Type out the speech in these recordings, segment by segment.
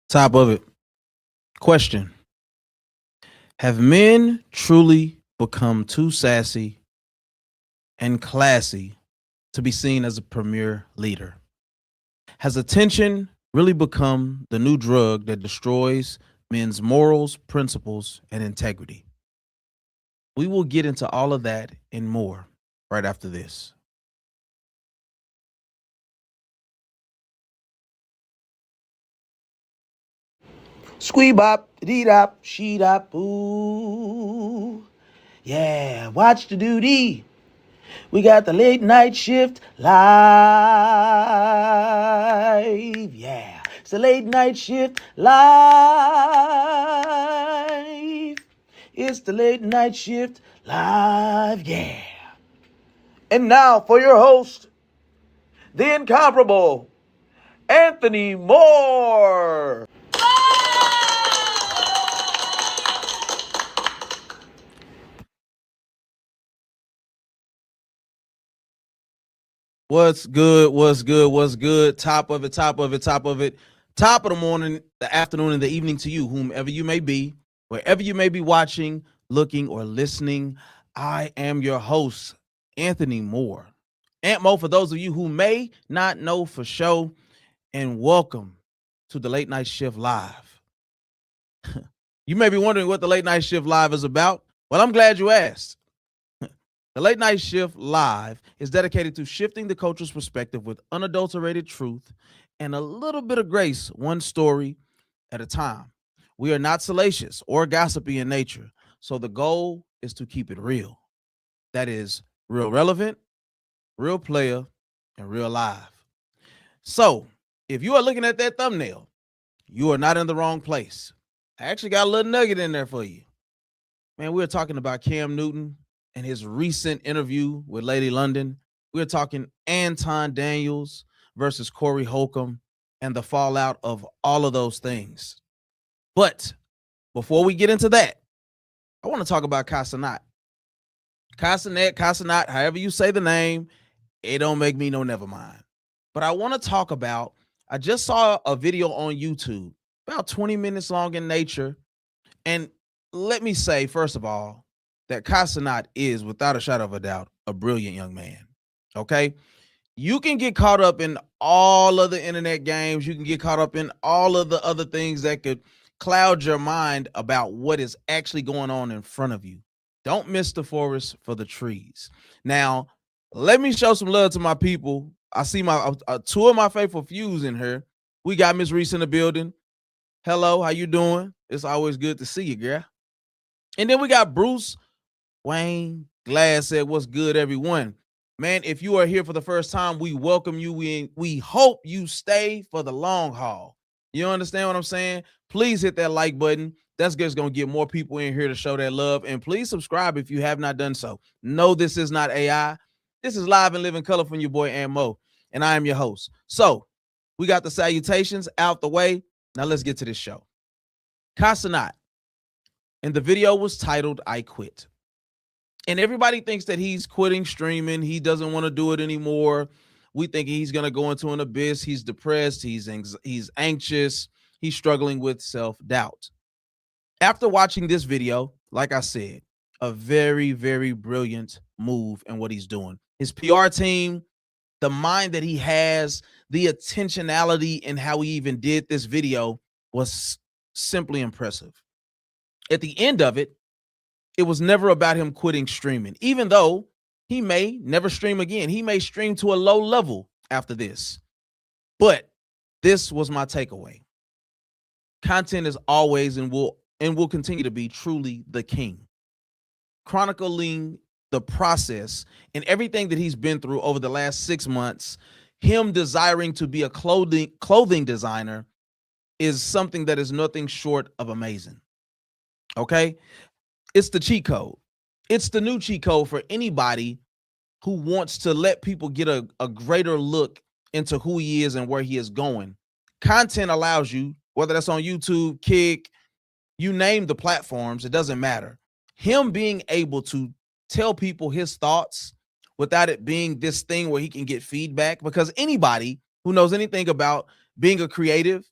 Top of it. Question. Have men truly become too sassy and classy to be seen as a premier leader? Has attention really become the new drug that destroys men's morals, principles, and integrity? We will get into all of that and more right after this. Squee bop, dee dop, she dop, ooh. Yeah, watch the duty. We got the late night shift live. Yeah, it's the late night shift live. It's the late night shift live. Yeah. And now for your host, the incomparable Anthony Moore. What's good? What's good? What's good? Top of it, top of it, top of it. Top of the morning, the afternoon, and the evening to you, whomever you may be, wherever you may be watching, looking, or listening. I am your host, Anthony Moore. Ant Mo, for those of you who may not know for sure, and welcome to the Late Night Shift Live. You may be wondering what the Late Night Shift Live is about. Well, I'm glad you asked. The Late Night Shift Live is dedicated to shifting the culture's perspective with unadulterated truth and a little bit of grace, one story at a time. We are not salacious or gossipy in nature, so the goal is to keep it real. That is, real relevant, real player, and real live. So, if you are looking at that thumbnail, you are not in the wrong place. I actually got a little nugget in there for you. Man, we're talking about Cam Newton and his recent interview with Lady London. We're talking Anton Daniels versus Corey Holcomb and the fallout of all of those things. But before we get into that, I want to talk about Casanat. Casanat, however you say the name, it don't make me no never mind. But I want to talk about, I just saw a video on YouTube, about 20 minutes long in nature. And let me say, first of all, that Casanat is, without a shadow of a doubt, a brilliant young man. Okay? You can get caught up in all of the internet games. You can get caught up in all of the other things that could cloud your mind about what is actually going on in front of you. Don't miss the forest for the trees. Now, let me show some love to my people. I see my two of my faithful fews in here. We got Miss Reese in the building. Hello, how you doing? It's always good to see you, girl. And then we got Bruce Wayne Glass said, "What's good, everyone?" Man, if you are here for the first time, we welcome you. We hope you stay for the long haul. You understand what I'm saying? Please hit that like button. That's just going to get more people in here to show that love. And please subscribe if you have not done so. No, this is not AI. This is live and living color from your boy, Mo. And I am your host. So we got the salutations out the way. Now let's get to this show. Casanat. And the video was titled, "I Quit." And everybody thinks that he's quitting streaming. He doesn't want to do it anymore. We think he's going to go into an abyss. He's depressed. He's anxious. He's struggling with self-doubt. After watching this video, like I said, a very, very brilliant move in what he's doing. His PR team, the mind that he has, the intentionality in how he even did this video was simply impressive. At the end of it, it was never about him quitting streaming, even though he may never stream again. He may stream to a low level after this. But this was my takeaway. Content is always and will continue to be truly the king. Chronicling the process and everything that he's been through over the last 6 months, him desiring to be a clothing designer is something that is nothing short of amazing. Okay? It's the cheat code. It's the new cheat code for anybody who wants to let people get a greater look into who he is and where he is going. Content allows you, whether that's on YouTube, Kick, you name the platforms, it doesn't matter. Him being able to tell people his thoughts without it being this thing where he can get feedback, because anybody who knows anything about being a creative,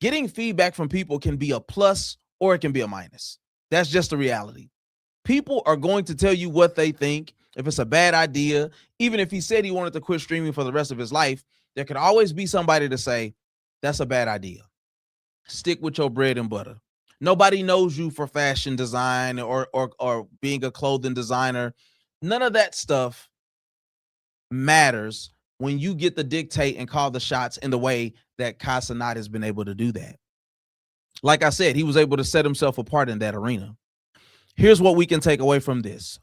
Getting feedback from people can be a plus or it can be a minus. That's just the reality. People are going to tell you what they think. If it's a bad idea, even if he said he wanted to quit streaming for the rest of his life, there could always be somebody to say, that's a bad idea. Stick with your bread and butter. Nobody knows you for fashion design or being a clothing designer. None of that stuff matters when you get to dictate and call the shots in the way that Casanat has been able to do that. Like I said, he was able to set himself apart in that arena. Here's what we can take away from this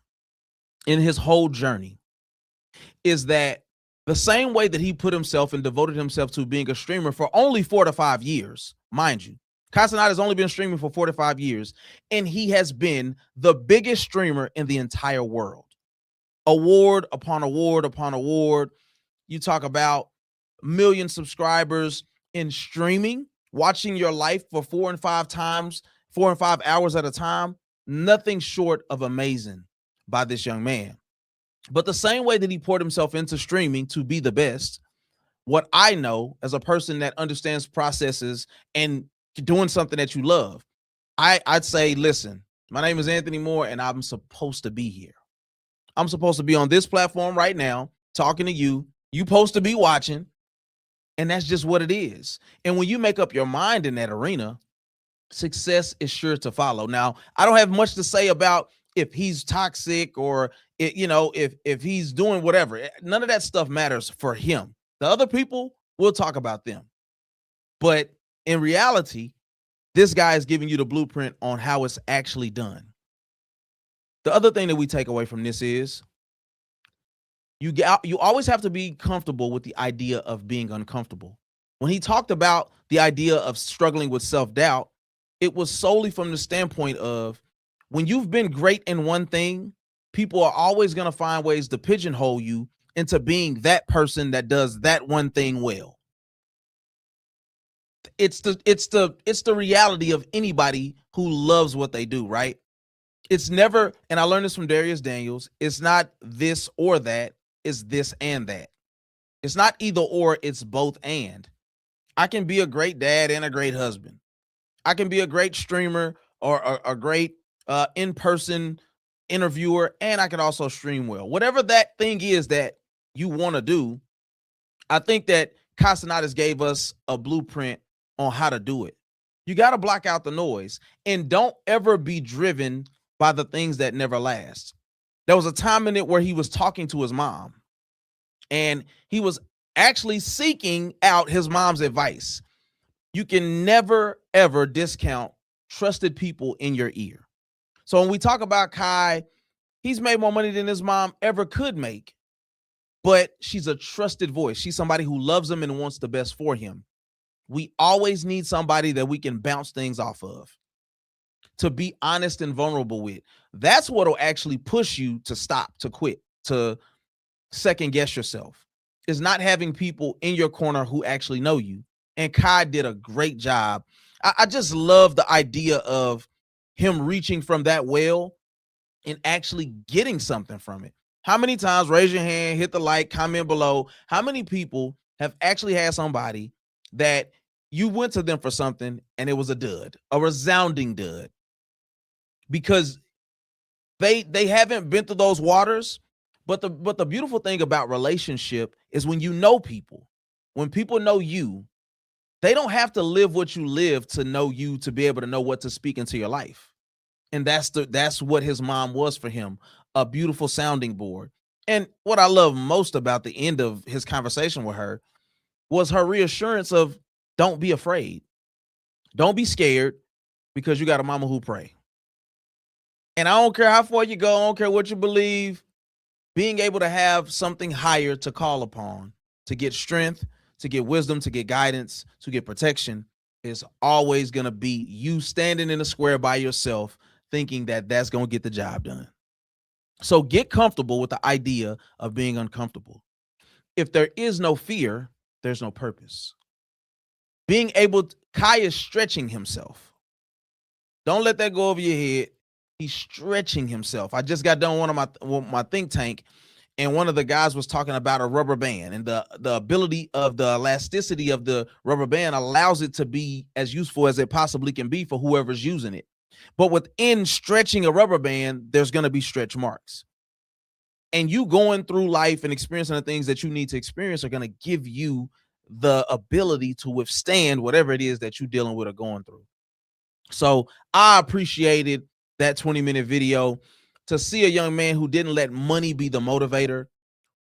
in his whole journey is that the same way that he put himself and devoted himself to being a streamer for only 4 to 5 years, mind you, Casanat has only been streaming for 4 to 5 years, and he has been the biggest streamer in the entire world. Award upon award upon award. You talk about million subscribers in streaming, watching your life for 4 and 5 hours at a time. Nothing short of amazing by this young man. But the same way that he poured himself into streaming to be the best, what I know as a person that understands processes and doing something that you love, I'd say, listen, my name is Anthony Moore and I'm supposed to be here. I'm supposed to be on this platform right now talking to you. You're supposed to be watching. And that's just what it is. And when you make up your mind in that arena, success is sure to follow. Now, I don't have much to say about if he's toxic or if he's doing whatever. None of that stuff matters for him. The other people, we'll talk about them. But in reality, this guy is giving you the blueprint on how it's actually done. The other thing that we take away from this is you always have to be comfortable with the idea of being uncomfortable. When he talked about the idea of struggling with self-doubt, it was solely from the standpoint of when you've been great in one thing, people are always going to find ways to pigeonhole you into being that person that does that one thing well. It's the reality of anybody who loves what they do, right? It's never, and I learned this from Darius Daniels, it's not this or that, it's this and that. It's not either or, it's both and. I can be a great dad and a great husband. I can be a great streamer or a great in-person interviewer, and I can also stream well. Whatever that thing is that you want to do, I think that Castellanos gave us a blueprint on how to do it. You got to block out the noise and don't ever be driven by the things that never last. There was a time in it where he was talking to his mom and he was actually seeking out his mom's advice. You can never, ever discount trusted people in your ear. So when we talk about Kai, he's made more money than his mom ever could make, but she's a trusted voice. She's somebody who loves him and wants the best for him. We always need somebody that we can bounce things off of, to be honest and vulnerable with. That's what will actually push you to stop, to quit, to second guess yourself, is not having people in your corner who actually know you. And Kai did a great job. I just love the idea of him reaching from that well and actually getting something from it. How many times, raise your hand, hit the like, comment below, how many people have actually had somebody that you went to them for something and it was a dud, a resounding dud, because they haven't been through those waters. But the beautiful thing about relationship is when you know people, when people know you, they don't have to live what you live to know you, to be able to know what to speak into your life. And that's what his mom was for him, a beautiful sounding board. And what I love most about the end of his conversation with her was her reassurance of, don't be afraid. Don't be scared, because you got a mama who pray. And I don't care how far you go, I don't care what you believe, being able to have something higher to call upon, to get strength, to get wisdom, to get guidance, to get protection, is always going to be you standing in a square by yourself thinking that that's going to get the job done. So get comfortable with the idea of being uncomfortable. If there is no fear, there's no purpose. Being able to, Kai is stretching himself. Don't let that go over your head. He's stretching himself. I just got done with my think tank, and one of the guys was talking about a rubber band, and the ability of the elasticity of the rubber band allows it to be as useful as it possibly can be for whoever's using it. But within stretching a rubber band, there's going to be stretch marks. And you going through life and experiencing the things that you need to experience are going to give you the ability to withstand whatever it is that you're dealing with or going through. So I appreciated that 20-minute video to see a young man who didn't let money be the motivator,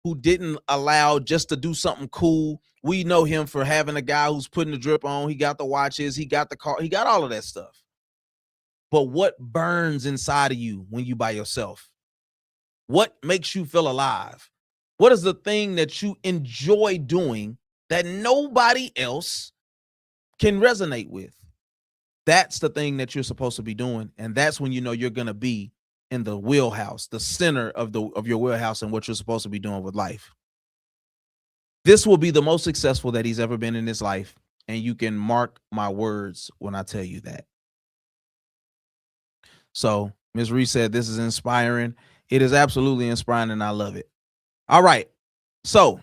who didn't allow just to do something cool. We know him for having a guy who's putting the drip on. He got the watches, he got the car, he got all of that stuff. But what burns inside of you when you by yourself? What makes you feel alive? What is the thing that you enjoy doing that nobody else can resonate with? That's the thing that you're supposed to be doing. And that's when you know you're going to be in the wheelhouse, the center of your wheelhouse and what you're supposed to be doing with life. This will be the most successful that he's ever been in his life. And you can mark my words when I tell you that. So Ms. Reese said, this is inspiring. It is absolutely inspiring and I love it. All right. So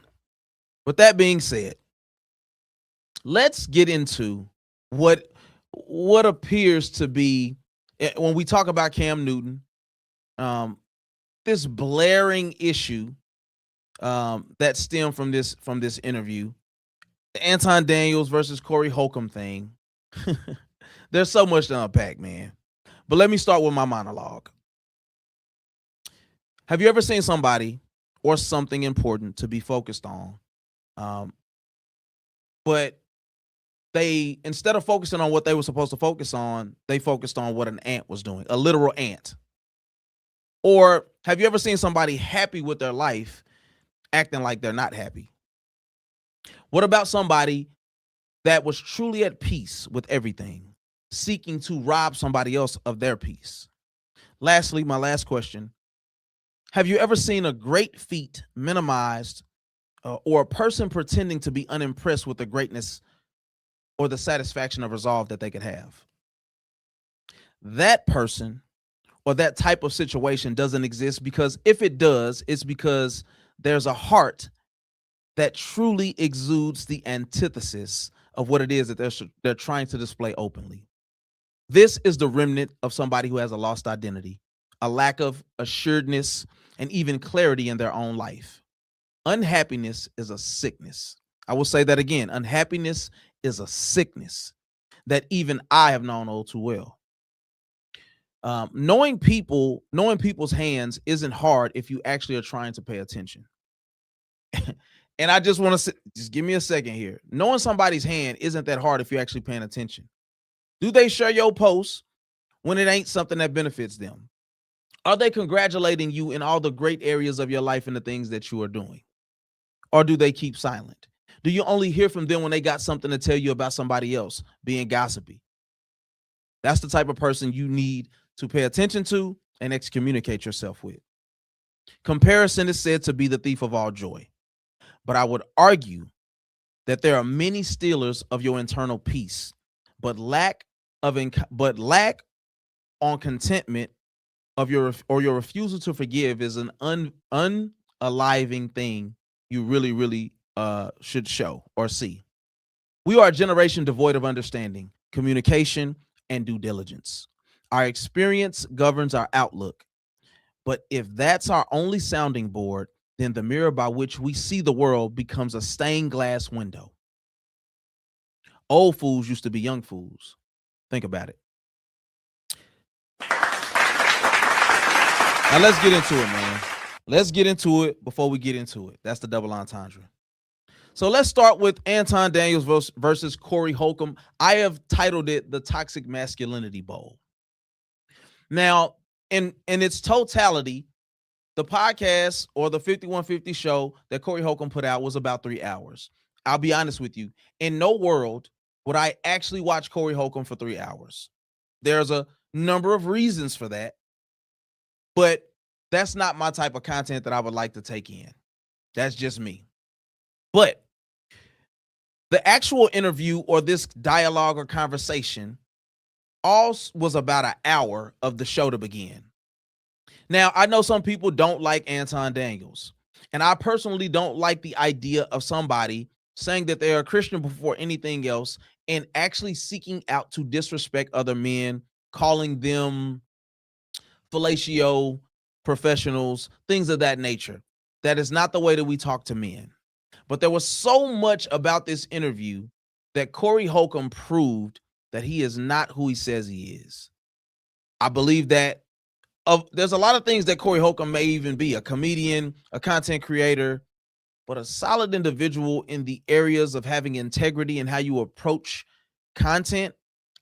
with that being said, let's get into what appears to be, when we talk about Cam Newton, this blaring issue that stemmed from this interview, the Anton Daniels versus Corey Holcomb thing. There's so much to unpack, man. But let me start with my monologue. Have you ever seen somebody or something important to be focused on, but they, instead of focusing on what they were supposed to focus on, they focused on what an ant was doing, a literal ant? Or have you ever seen somebody happy with their life acting like they're not happy? What about somebody that was truly at peace with everything, seeking to rob somebody else of their peace? Lastly, my last question. Have you ever seen a great feat minimized or a person pretending to be unimpressed with the greatness or the satisfaction of resolve that they could have? That person or that type of situation doesn't exist, because if it does, it's because there's a heart that truly exudes the antithesis of what it is that they're trying to display openly. This is the remnant of somebody who has a lost identity, a lack of assuredness, and even clarity in their own life. Unhappiness is a sickness. I will say that again. Unhappiness is a sickness that even I have known all too well. Knowing people's hands isn't hard if you actually are trying to pay attention. And I just want to just give me a second here. Knowing somebody's hand isn't that hard if you're actually paying attention. Do they share your posts when it ain't something that benefits them? Are they congratulating you in all the great areas of your life and the things that you are doing? Or do they keep silent? Do you only hear from them when they got something to tell you about somebody else being gossipy? That's the type of person you need to pay attention to and excommunicate yourself with. Comparison is said to be the thief of all joy. But I would argue that there are many stealers of your internal peace, but lack on contentment of your refusal to forgive is an unaliving thing you really should show or see. We are a generation devoid of understanding, communication, and due diligence. Our experience governs our outlook. But if that's our only sounding board, then the mirror by which we see the world becomes a stained glass window. Old fools used to be young fools. Think about it. Now let's get into it, man. Let's get into it before we get into it. That's the double entendre. So let's start with Anton Daniels versus Corey Holcomb. I have titled it the Toxic Masculinity Bowl. Now, in its totality, the podcast or the 5150 show that Corey Holcomb put out was about 3 hours. I'll be honest with you. In no world would I actually watch Corey Holcomb for 3 hours. There's a number of reasons for that, but that's not my type of content that I would like to take in. That's just me. But the actual interview or this dialogue or conversation all was about an hour of the show to begin. Now, I know some people don't like Anton Daniels, And I personally don't like the idea of somebody saying that they are a Christian before anything else and actually seeking out to disrespect other men, calling them fellatio professionals, things of that nature. That is not the way that we talk to men. But there was so much about this interview that Corey Holcomb proved that he is not who he says he is. I believe that there's a lot of things that Corey Holcomb may even be: a comedian, a content creator, but a solid individual in the areas of having integrity and how you approach content.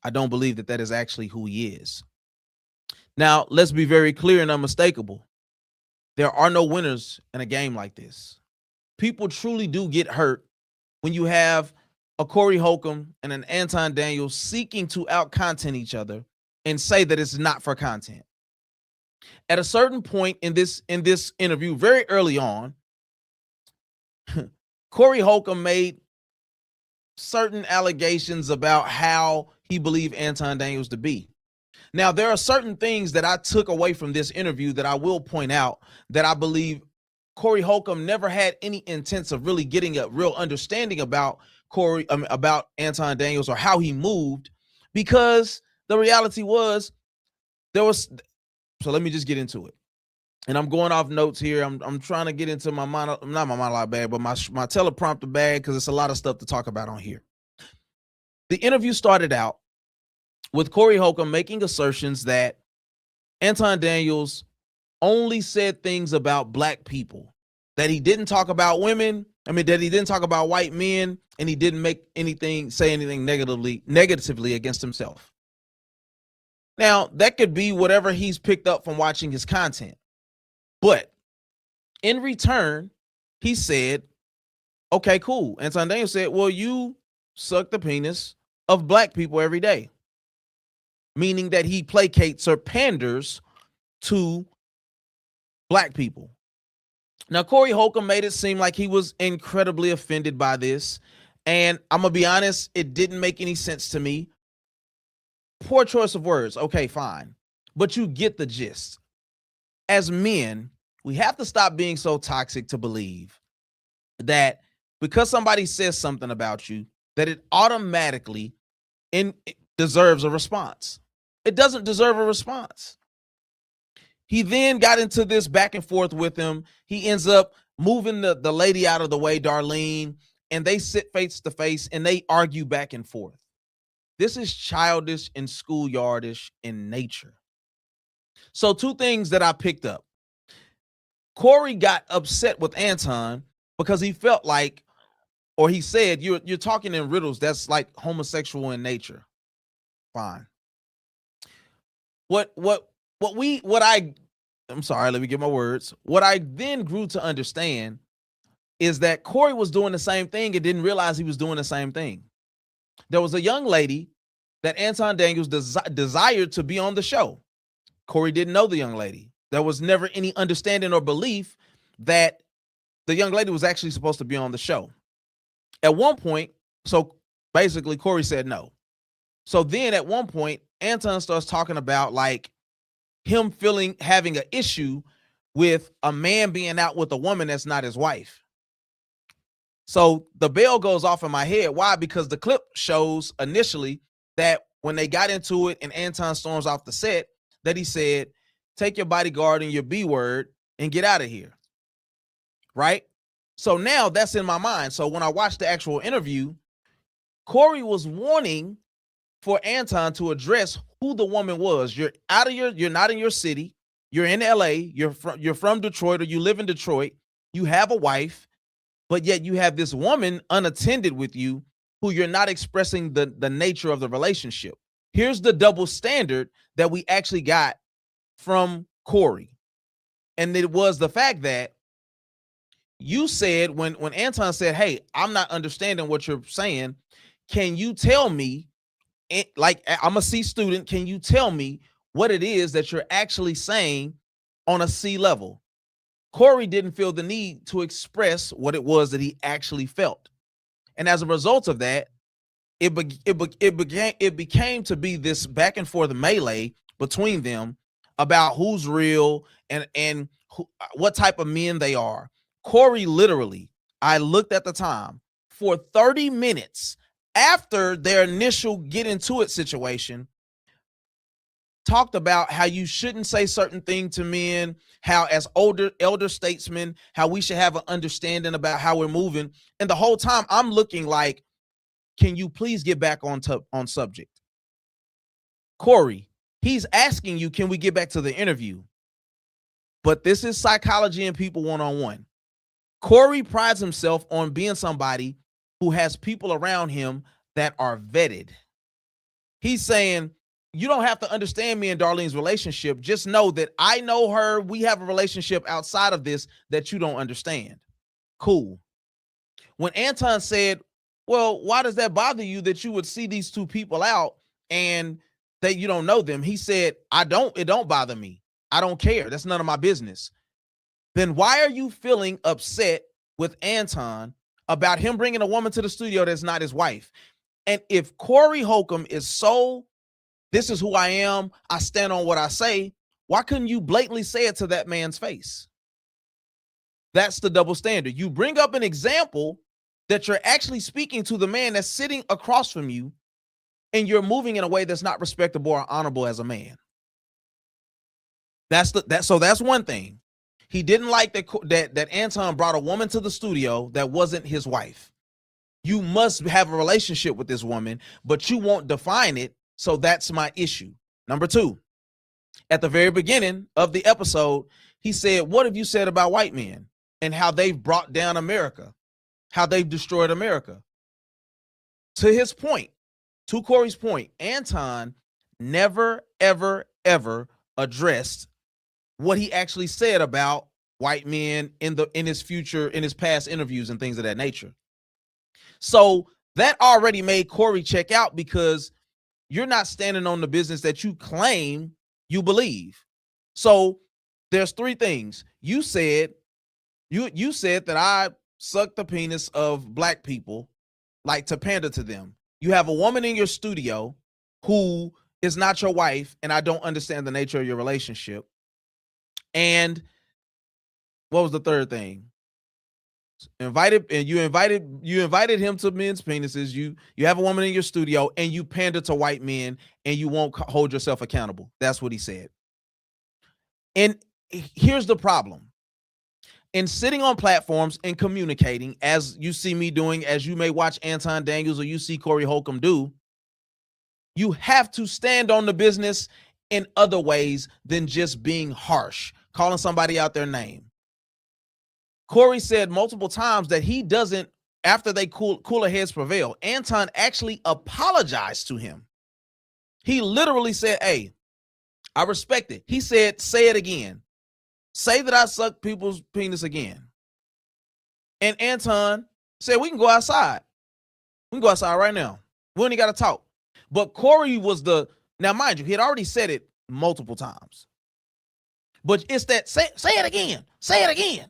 I don't believe that that is actually who he is. Now, let's be very clear and unmistakable. There are no winners in a game like this. People truly do get hurt when you have a Corey Holcomb and an Anton Daniels seeking to out-content each other and say that it's not for content. At a certain point in this interview, very early on, Corey Holcomb made certain allegations about how he believed Anton Daniels to be. Now, there are certain things that I took away from this interview that I will point out that I believe Corey Holcomb never had any intents of really getting a real understanding about about Anton Daniels or how he moved, because the reality was so let me just get into it. And I'm going off notes here. I'm trying to get into my not my monologue bag, but my teleprompter bag, because it's a lot of stuff to talk about on here. The interview started out with Corey Holcomb making assertions that Anton Daniels only said things about black people, that he didn't talk about women. That he didn't talk about white men, and he didn't say anything negatively against himself. Now, that could be whatever he's picked up from watching his content. But in return, he said, okay, cool. Anton Daniels said, well, you suck the penis of black people every day. Meaning that he placates or panders to black people. Now, Corey Holcomb made it seem like he was incredibly offended by this. And I'm going to be honest, it didn't make any sense to me. Poor choice of words. Okay, fine. But you get the gist. As men, we have to stop being so toxic to believe that because somebody says something about you, that it automatically deserves a response. It doesn't deserve a response. He then got into this back and forth with him. He ends up moving the lady out of the way, Darlene, and they sit face to face and they argue back and forth. This is childish and schoolyardish in nature. So two things that I picked up. Corey got upset with Anton because he felt like, or he said, you're talking in riddles. That's like homosexual in nature. Fine. I'm sorry, let me get my words. What I then grew to understand is that Corey was doing the same thing and didn't realize he was doing the same thing. There was a young lady that Anton Daniels desired to be on the show. Corey didn't know the young lady. There was never any understanding or belief that the young lady was actually supposed to be on the show. At one point, so basically Corey said no. So then at one point, Anton starts talking about like him having an issue with a man being out with a woman that's not his wife. So the bell goes off in my head. Why? Because the clip shows initially that when they got into it and Anton storms off the set, that he said, take your bodyguard and your B word and get out of here. Right? So now that's in my mind. So when I watched the actual interview, Corey was wanting for Anton to address who the woman was. You're not in your city. You're in LA. You're from Detroit, or you live in Detroit. You have a wife, but yet you have this woman unattended with you who you're not expressing the nature of the relationship. Here's the double standard that we actually got from Corey. And it was the fact that you said when Anton said, hey, I'm not understanding what you're saying. Can you tell me, like I'm a C student, can you tell me what it is that you're actually saying on a C level? Corey didn't feel the need to express what it was that he actually felt. And as a result of that, it became to be this back and forth melee between them about who's real and what type of men they are. Corey literally, I looked at the time, for 30 minutes after their initial get into it situation, talked about how you shouldn't say certain things to men, how as elder statesmen, how we should have an understanding about how we're moving. And the whole time I'm looking like, can you please get back on subject? Corey, he's asking you, can we get back to the interview? But this is psychology and people one-on-one. Corey prides himself on being somebody who has people around him that are vetted. He's saying, you don't have to understand me and Darlene's relationship. Just know that I know her. We have a relationship outside of this that you don't understand. Cool. When Anton said, well, why does that bother you that you would see these two people out and that you don't know them? He said, it don't bother me. I don't care. That's none of my business. Then why are you feeling upset with Anton about him bringing a woman to the studio that's not his wife? And if Corey Holcomb is so, this is who I am, I stand on what I say, why couldn't you blatantly say it to that man's face? That's the double standard. You bring up an example that you're actually speaking to the man that's sitting across from you, and you're moving in a way that's not respectable or honorable as a man. So that's one thing. He didn't like that Anton brought a woman to the studio that wasn't his wife. You must have a relationship with this woman, but you won't define it. So that's my issue. Number two, at the very beginning of the episode, he said, what have you said about white men and how they've brought down America, how they've destroyed America? To his point, to Corey's point, Anton never, ever, ever addressed what he actually said about white men in his past interviews and things of that nature. So that already made Corey check out, because you're not standing on the business that you claim you believe. So there's three things. You said that I suck the penis of black people, like to pander to them. You have a woman in your studio who is not your wife, and I don't understand the nature of your relationship. And what was the third thing? You invited him to men's penises. You have a woman in your studio, and you pander to white men, and you won't hold yourself accountable. That's what he said. And here's the problem. In sitting on platforms and communicating, as you see me doing, as you may watch Anton Daniels or you see Corey Holcomb do, you have to stand on the business in other ways than just being harsh, calling somebody out their name. Corey said multiple times that he doesn't, after they cooler heads prevail, Anton actually apologized to him. He literally said, hey, I respect it. He said, say it again. Say that I suck people's penis again. And Anton said, we can go outside. We can go outside right now. We only got to talk. But Corey was now mind you, he had already said it multiple times. But it's that, say it again. Say it again.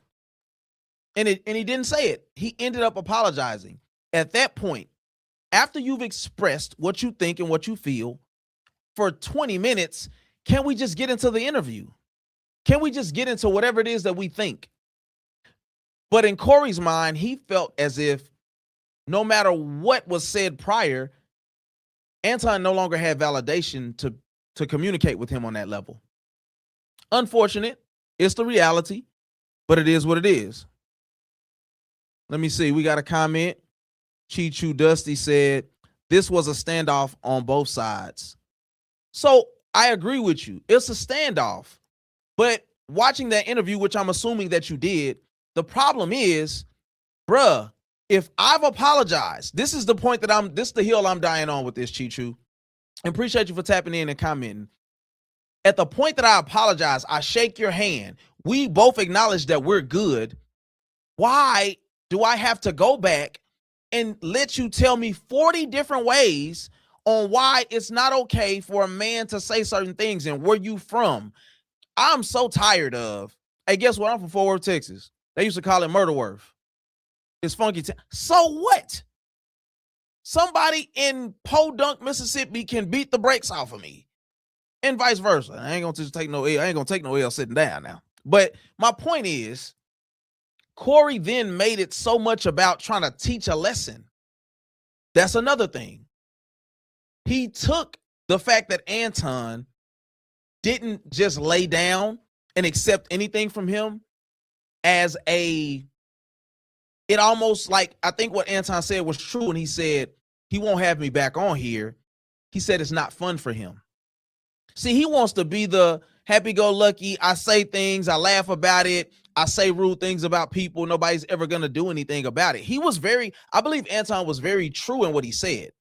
And he didn't say it. He ended up apologizing. At that point, after you've expressed what you think and what you feel for 20 minutes, can we just get into the interview? Can we just get into whatever it is that we think? But in Corey's mind, he felt as if no matter what was said prior, Anton no longer had validation to communicate with him on that level. Unfortunate. It's the reality, but it is what it is. Let me see. We got a comment. Chichu Dusty said, this was a standoff on both sides. So I agree with you. It's a standoff. But watching that interview, which I'm assuming that you did, the problem is, bruh, if I've apologized, this is the point that this is the hill I'm dying on with this, Chichu. Appreciate you for tapping in and commenting. At the point that I apologize, I shake your hand. We both acknowledge that we're good. Why do I have to go back and let you tell me 40 different ways on why it's not okay for a man to say certain things and where you from? I'm so tired of, hey, guess what? I'm from Fort Worth, Texas. They used to call it Murderworth. It's funky. So what? Somebody in Podunk, Mississippi can beat the brakes off of me and vice versa. I ain't gonna take no L. I ain't gonna take no L sitting down now. But my point is, Corey then made it so much about trying to teach a lesson. That's another thing. He took the fact that Anton didn't just lay down and accept anything from him as it almost like, I think what Anton said was true when he said, he won't have me back on here. He said it's not fun for him. See, he wants to be the happy-go-lucky, I say things, I laugh about it, I say rude things about people, nobody's ever going to do anything about it. I believe Anton was very true in what he said.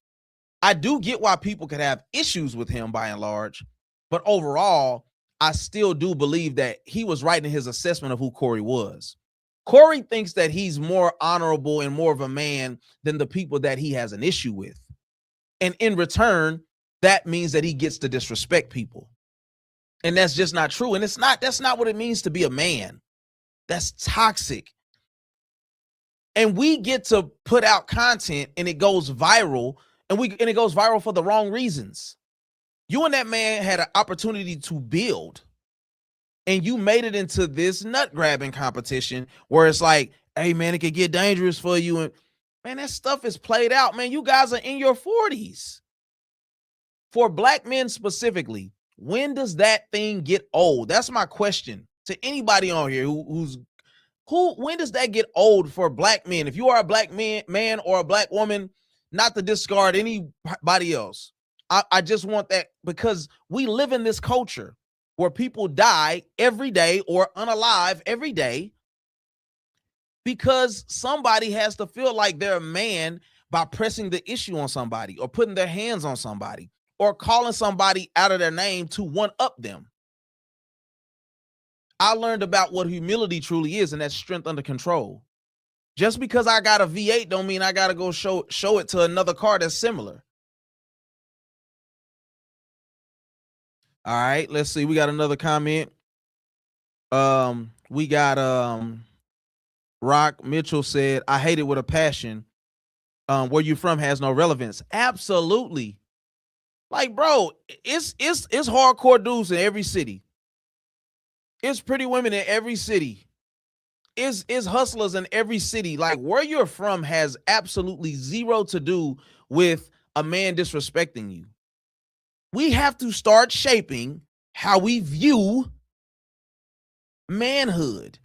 I do get why people could have issues with him by and large, but overall, I still do believe that he was right in his assessment of who Corey was. Corey thinks that he's more honorable and more of a man than the people that he has an issue with. And in return, that means that he gets to disrespect people. And that's just not true. And that's not what it means to be a man. That's toxic. And we get to put out content and it goes viral, and it goes viral for the wrong reasons. You and that man had an opportunity to build, and you made it into this nut grabbing competition where it's like, hey man, it could get dangerous for you. And man, that stuff is played out, man. You guys are in your 40s. For black men specifically, when does that thing get old? That's my question to anybody on here when does that get old for black men? If you are a black man or a black woman, not to discard anybody else. I just want that, because we live in this culture where people die every day or unalive every day because somebody has to feel like they're a man by pressing the issue on somebody or putting their hands on somebody or calling somebody out of their name to one-up them. I learned about what humility truly is, and that's strength under control. Just because I got a V8 don't mean I got to go show it to another car that's similar. All right, let's see. We got another comment. We got Rock Mitchell said, I hate it with a passion. Where you from has no relevance. Absolutely. Like, bro, it's hardcore dudes in every city. It's pretty women in every city. It's hustlers in every city. Like, where you're from has absolutely zero to do with a man disrespecting you. We have to start shaping how we view manhood.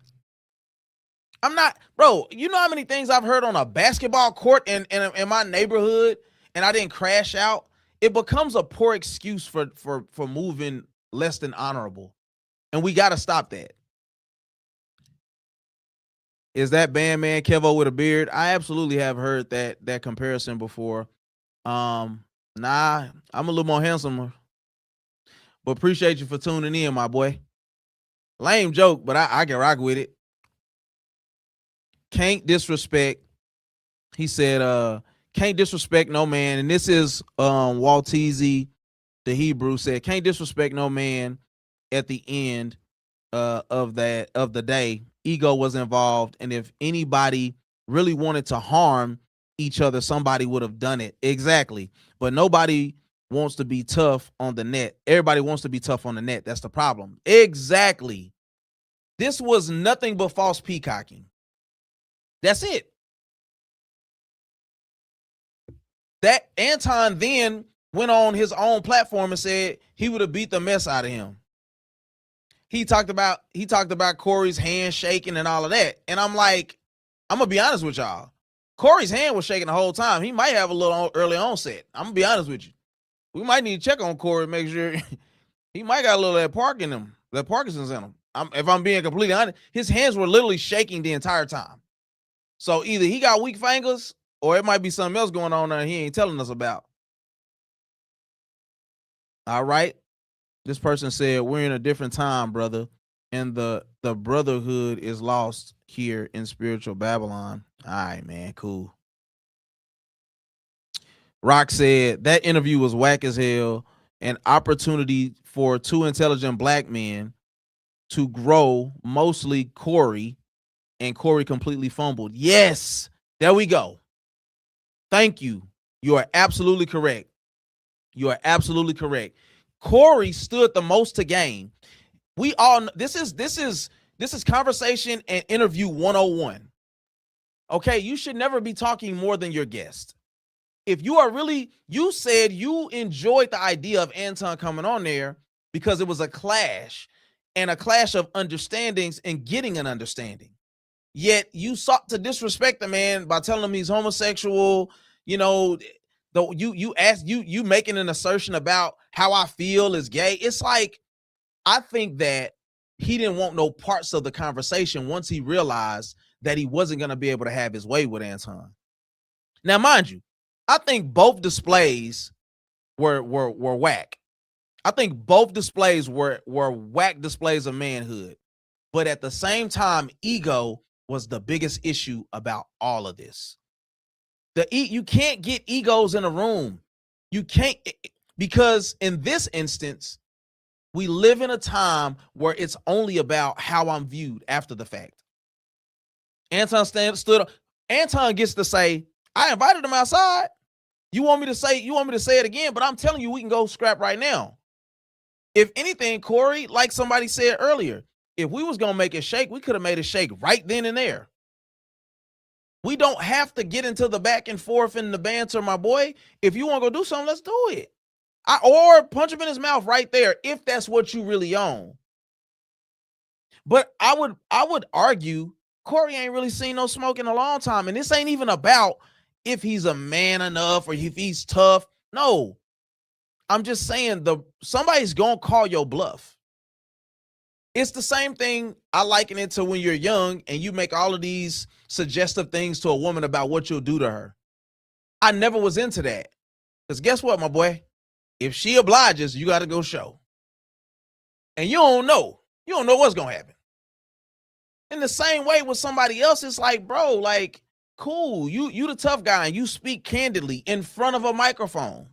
I'm not, bro, you know how many things I've heard on a basketball court in my neighborhood and I didn't crash out? It becomes a poor excuse for moving less than honorable. And we got to stop that. Is that Bandman Kevo with a beard? I absolutely have heard that comparison before. Nah, I'm a little more handsomer. But appreciate you for tuning in, my boy. Lame joke, but I can rock with it. Can't disrespect. He said, can't disrespect no man. And this is Walteezy, the Hebrew, said, can't disrespect no man at the end of the day. Ego was involved. And if anybody really wanted to harm each other, somebody would have done it. Exactly. But nobody wants to be tough on the net. Everybody wants to be tough on the net. That's the problem. Exactly. This was nothing but false peacocking. That's it. That Anton then went on his own platform and said he would have beat the mess out of him. He talked about Corey's hand shaking and all of that. And I'm like, I'm going to be honest with y'all. Corey's hand was shaking the whole time. He might have a little early onset. I'm going to be honest with you. We might need to check on Corey, make sure he might got a little of that Parkinson's in him. If I'm being completely honest, his hands were literally shaking the entire time. So either he got weak fingers or it might be something else going on that he ain't telling us about. All right. This person said, we're in a different time, brother. And the brotherhood is lost here in spiritual Babylon. All right, man. Cool. Rock said that interview was whack as hell. An opportunity for two intelligent black men to grow, mostly Corey, and Corey completely fumbled. Yes, there we go. Thank you. You are absolutely correct. You are absolutely correct. Corey stood the most to gain. We all, this is This is conversation and interview 101. Okay, you should never be talking more than your guest. If you are really, you said you enjoyed the idea of Anton coming on there because it was a clash and a clash of understandings and getting an understanding. Yet you sought to disrespect the man by telling him he's homosexual. You know, though you asked you making an assertion about how I feel is gay. It's like, I think that he didn't want no parts of the conversation once he realized that he wasn't going to be able to have his way with Anton. Now, mind you, I think both displays were whack. I think both displays were whack displays of manhood. But at the same time, ego was the biggest issue about all of this. You can't get egos in a room. You can't, because in this instance, we live in a time where it's only about how I'm viewed after the fact. Anton stood. Anton gets to say, I invited him outside. You want me to say it again, but I'm telling you, we can go scrap right now. If anything, Corey, like somebody said earlier, if we was going to make it shake, we could have made it shake right then and there. We don't have to get into the back and forth and the banter, my boy. If you want to go do something, let's do it. Or punch him in his mouth right there if that's what you really own. But I would argue Corey ain't really seen no smoke in a long time. And this ain't even about if he's a man enough or if he's tough. No, I'm just saying somebody's going to call your bluff. It's the same thing. I liken it to when you're young and you make all of these suggestive things to a woman about what you'll do to her. I never was into that. Because guess what, my boy? If she obliges, you got to go show. And you don't know. You don't know what's going to happen. In the same way with somebody else, it's like, bro, like, cool. You the tough guy and you speak candidly in front of a microphone.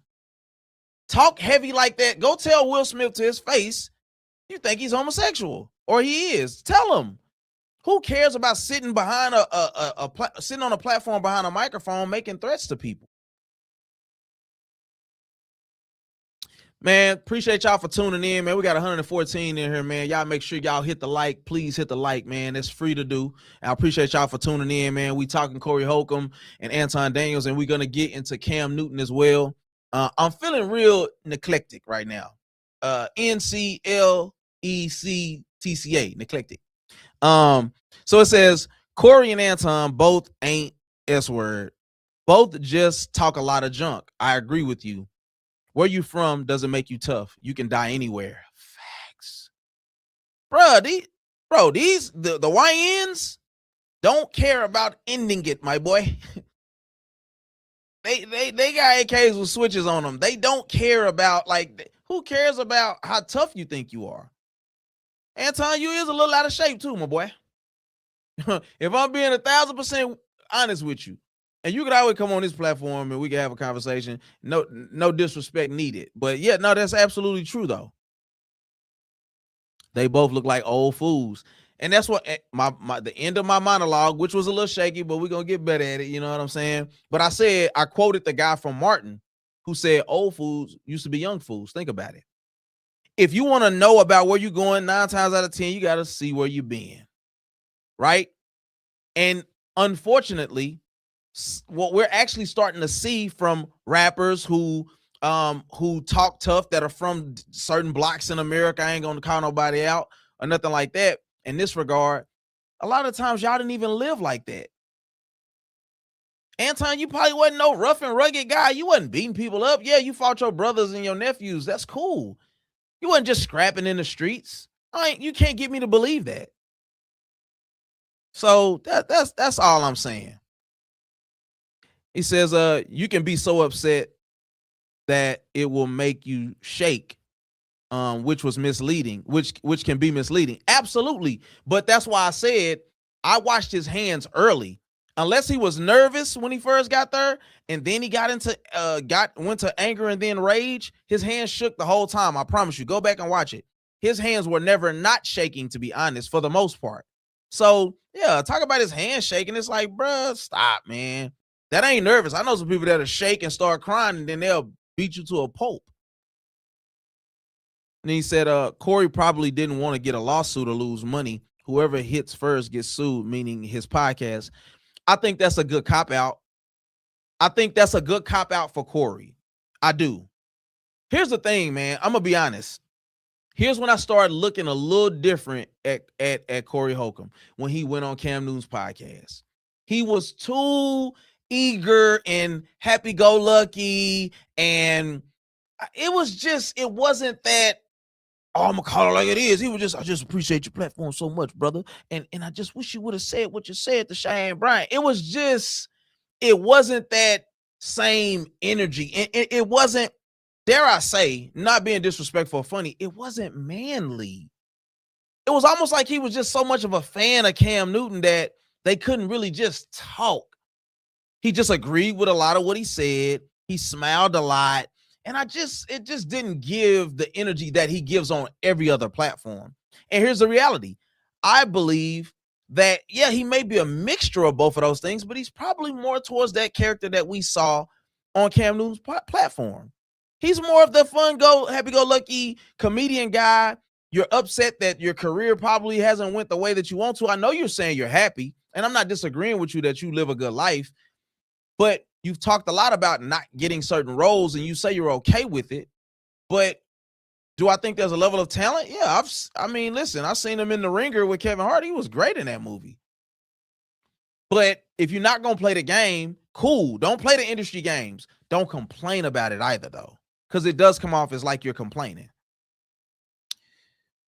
Talk heavy like that. Go tell Will Smith to his face you think he's homosexual or he is. Tell him. Who cares about sitting behind sitting on a platform behind a microphone making threats to people? Man, appreciate y'all for tuning in, man. We got 114 in here, man. Y'all make sure y'all hit the like. Please hit the like, man. It's free to do. I appreciate y'all for tuning in, man. We talking Corey Holcomb and Anton Daniels, and we're going to get into Cam Newton as well. I'm feeling real eclectic right now. NCLECTCA, eclectic. So it says, Corey and Anton both ain't S-word. Both just talk a lot of junk. I agree with you. Where you from doesn't make you tough. You can die anywhere. Facts. The YNs don't care about ending it, my boy. They got AKs with switches on them. They don't care about, like, who cares about how tough you think you are? Anton, you is a little out of shape too, my boy. If I'm being 1,000% honest with you, and you could always come on this platform and we can have a conversation. No disrespect needed. But yeah, no, that's absolutely true though. They both look like old fools. And that's what the end of my monologue, which was a little shaky, but we're going to get better at it. You know what I'm saying? But I quoted the guy from Martin who said old fools used to be young fools. Think about it. If you want to know about where you're going, 9 times out of 10, you got to see where you've been. Right? And unfortunately, what we're actually starting to see from rappers who talk tough that are from certain blocks in America, I ain't gonna call nobody out or nothing like that. In this regard, a lot of times y'all didn't even live like that. Anton, you probably wasn't no rough and rugged guy. You wasn't beating people up. Yeah, you fought your brothers and your nephews. That's cool. You wasn't just scrapping in the streets. You can't get me to believe that. So that's all I'm saying. He says, you can be so upset that it will make you shake, which was misleading, which can be misleading. Absolutely. But that's why I said I watched his hands early. Unless he was nervous when he first got there, and then he went to anger and then rage, his hands shook the whole time. I promise you. Go back and watch it. His hands were never not shaking, to be honest, for the most part. So, yeah, talk about his hands shaking. It's like, bruh, stop, man. That ain't nervous. I know some people that'll shake and start crying, and then they'll beat you to a pulp. And he said, Corey probably didn't want to get a lawsuit or lose money whoever hits first gets sued, meaning his podcast. I think that's a good cop out. I think that's a good cop out for Corey. I do. Here's the thing, man. I'm gonna be honest. Here's when I started looking a little different at Corey Holcomb when he went on Cam Newton's podcast. He was too eager and happy-go-lucky, and it wasn't that, oh, I'm gonna call it like it is. He was just, I just appreciate your platform so much, brother. And I just wish you would have said what you said to Cheyenne Bryant. It wasn't that same energy. It wasn't, dare I say, not being disrespectful or funny, it wasn't manly. It was almost like he was just so much of a fan of Cam Newton that they couldn't really just talk. He just agreed with a lot of what he said. He smiled a lot. And it just didn't give the energy that he gives on every other platform. And here's the reality. I believe that, yeah, he may be a mixture of both of those things, but he's probably more towards that character that we saw on Cam Newton's platform. He's more of the fun, happy-go-lucky comedian guy. You're upset that your career probably hasn't went the way that you want to. I know you're saying you're happy, and I'm not disagreeing with you that you live a good life, but you've talked a lot about not getting certain roles, and you say you're okay with it. But do I think there's a level of talent? Yeah, listen, I've seen him in The Ringer with Kevin Hart. He was great in that movie. But if you're not going to play the game, cool. Don't play the industry games. Don't complain about it either, though, because it does come off as like you're complaining.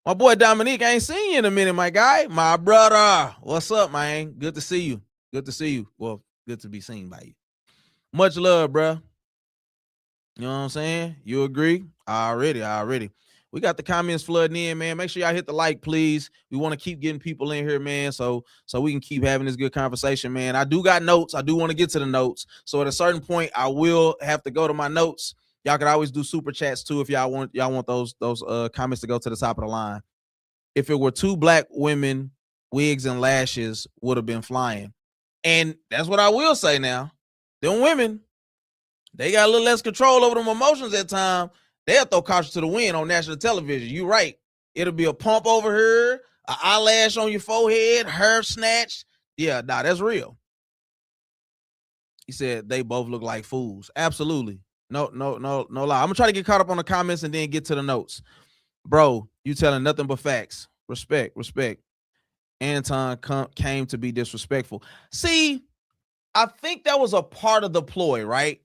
My boy Dominique, I ain't seen you in a minute, my guy. My brother. What's up, man? Good to see you. Good to see you. Well, good to be seen by you. Much love, bro. You know what I'm saying? You agree? Already. We got the comments flooding in, man. Make sure y'all hit the like, please. We want to keep getting people in here, man, so we can keep having this good conversation, man. I do got notes. I do want to get to the notes. So at a certain point, I will have to go to my notes. Y'all can always do super chats too if y'all want those comments to go to the top of the line. If it were two black women, wigs and lashes would have been flying. And that's what I will say now. Them women, they got a little less control over them emotions at times. They'll throw caution to the wind on national television. You right. It'll be a pump over here, an eyelash on your forehead, hair snatched. Yeah, nah, that's real. He said they both look like fools. Absolutely. No lie. I'm gonna try to get caught up on the comments and then get to the notes. Bro, you telling nothing but facts. Respect. Anton came to be disrespectful. See, I think that was a part of the ploy, right?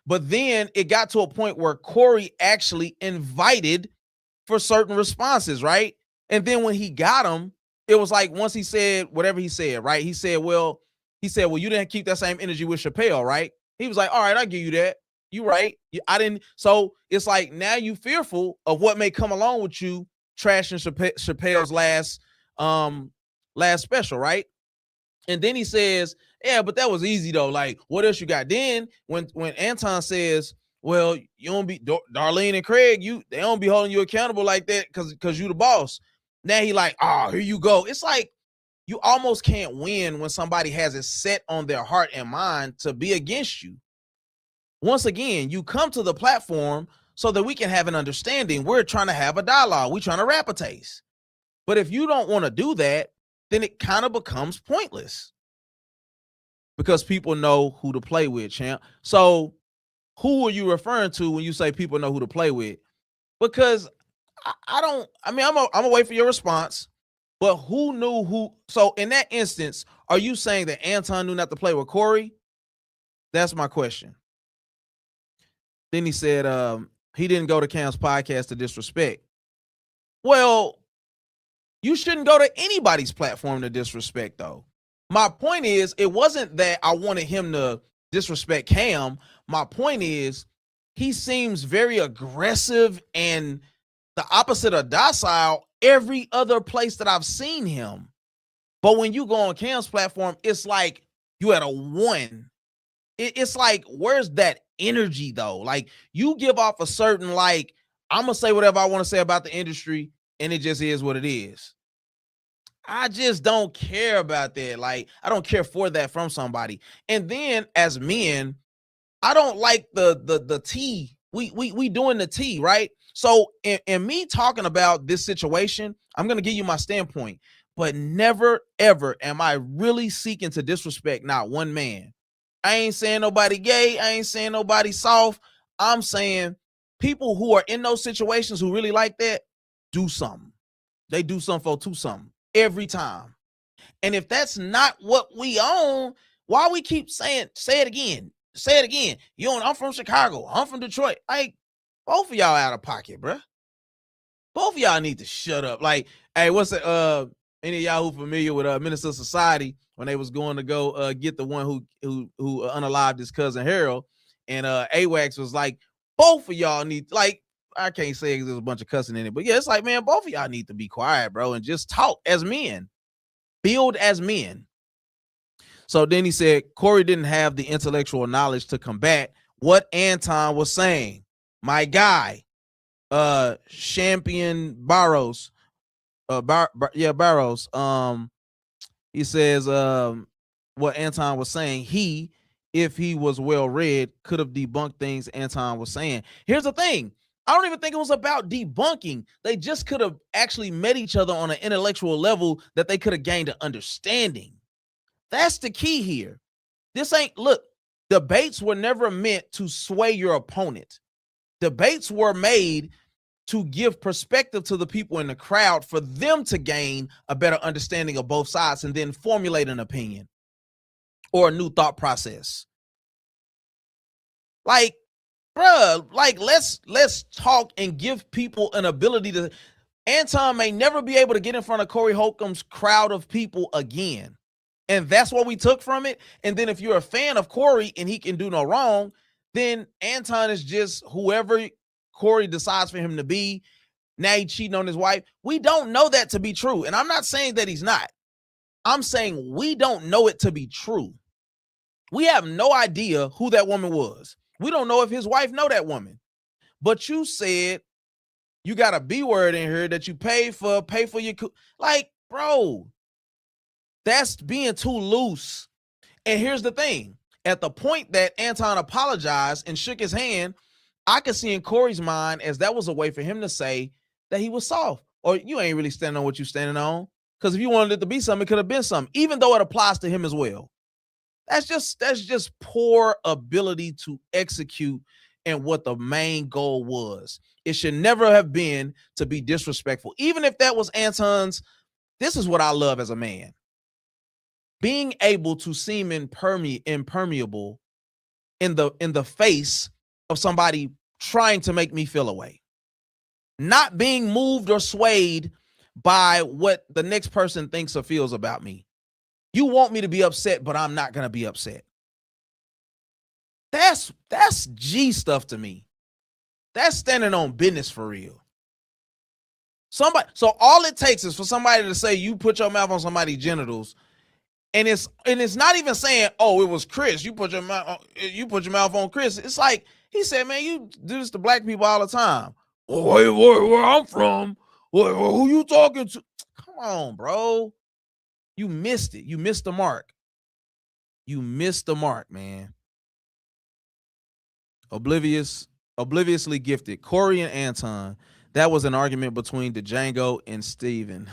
But then it got to a point where Corey actually invited for certain responses, right? And then when he got them, it was like once he said whatever he said, right? He said, well, you didn't keep that same energy with Chappelle, right? He was like, all right, I'll give you that. You right. I didn't. So it's like now you fearful of what may come along with you trashing Chappelle's last special, right? And then he says, yeah, but that was easy though. Like, what else you got? Then when Anton says, well, you don't be Darlene and Craig, they don't be holding you accountable like that because you the boss. Now he like, oh, here you go. It's like you almost can't win when somebody has it set on their heart and mind to be against you. Once again, you come to the platform so that we can have an understanding. We're trying to have a dialogue. We're trying to rap a taste. But if you don't want to do that, then it kind of becomes pointless because people know who to play with, champ. So who are you referring to when you say people know who to play with? Because I'm gonna wait for your response, but who knew who? So in that instance, are you saying that Anton knew not to play with Corey? That's my question. Then he said he didn't go to Cam's podcast to disrespect. Well, you shouldn't go to anybody's platform to disrespect, though. My point is, it wasn't that I wanted him to disrespect Cam. My point is, he seems very aggressive and the opposite of docile every other place that I've seen him. But when you go on Cam's platform, it's like you at a 1. It's like, where's that energy, though? Like, you give off a certain, like, I'm going to say whatever I want to say about the industry, and it just is what it is. I just don't care about that. Like, I don't care for that from somebody. And then as men, I don't like the tea. We doing the tea, right? So in me talking about this situation, I'm going to give you my standpoint. but never, ever am I really seeking to disrespect not one man. I ain't saying nobody gay. I ain't saying nobody soft. I'm saying people who are in those situations who really like that, do something. They do something for two something every time. And if that's not what we own, why we keep saying, say it again, say it again. I'm from Chicago. I'm from Detroit. Like, both of y'all out of pocket, bruh. Both of y'all need to shut up. Like, hey, what's it? Any of y'all who familiar with Minister Society when they was going to go get the one who unalived his cousin Harold, and AWACS was like, both of y'all need, like, I can't say because there's a bunch of cussing in it, but yeah, it's like, man, both of y'all need to be quiet, bro, and just talk as men, build as men. So then he said Corey didn't have the intellectual knowledge to combat what Anton was saying. My guy, Champion Barrows, Barrows. He says what Anton was saying. He, if he was well read, could have debunked things Anton was saying. Here's the thing. I don't even think it was about debunking. They just could have actually met each other on an intellectual level that they could have gained an understanding. That's the key here. This ain't, look, debates were never meant to sway your opponent. Debates were made to give perspective to the people in the crowd for them to gain a better understanding of both sides and then formulate an opinion or a new thought process. Like, bruh, like, let's talk and give people an ability to. Anton may never be able to get in front of Corey Holcomb's crowd of people again. And that's what we took from it. And then if you're a fan of Corey and he can do no wrong, then Anton is just whoever Corey decides for him to be. Now he's cheating on his wife. We don't know that to be true. And I'm not saying that he's not. I'm saying we don't know it to be true. We have no idea who that woman was. We don't know if his wife know that woman. But you said you got a B word in here that you pay for your, like, bro, that's being too loose. And here's the thing. At the point that Anton apologized and shook his hand, I could see in Corey's mind as that was a way for him to say that he was soft, or you ain't really standing on what you're standing on. Because if you wanted it to be something, it could have been something, even though it applies to him as well. That's just poor ability to execute and what the main goal was. It should never have been to be disrespectful. Even if that was Anton's, this is what I love as a man. Being able to seem impermeable in the face of somebody trying to make me feel away. Not being moved or swayed by what the next person thinks or feels about me. You want me to be upset, but I'm not going to be upset. That's G stuff to me. That's standing on business for real. So all it takes is for somebody to say you put your mouth on somebody's genitals, and it's not even saying, oh, it was Chris. You put your mouth on Chris. It's like he said, man, you do this to black people all the time. Oh, where I'm from? Who you talking to? Come on, bro. You missed it. You missed the mark. You missed the mark, man. Obliviously gifted. Corey and Anton. That was an argument between Django and Steven.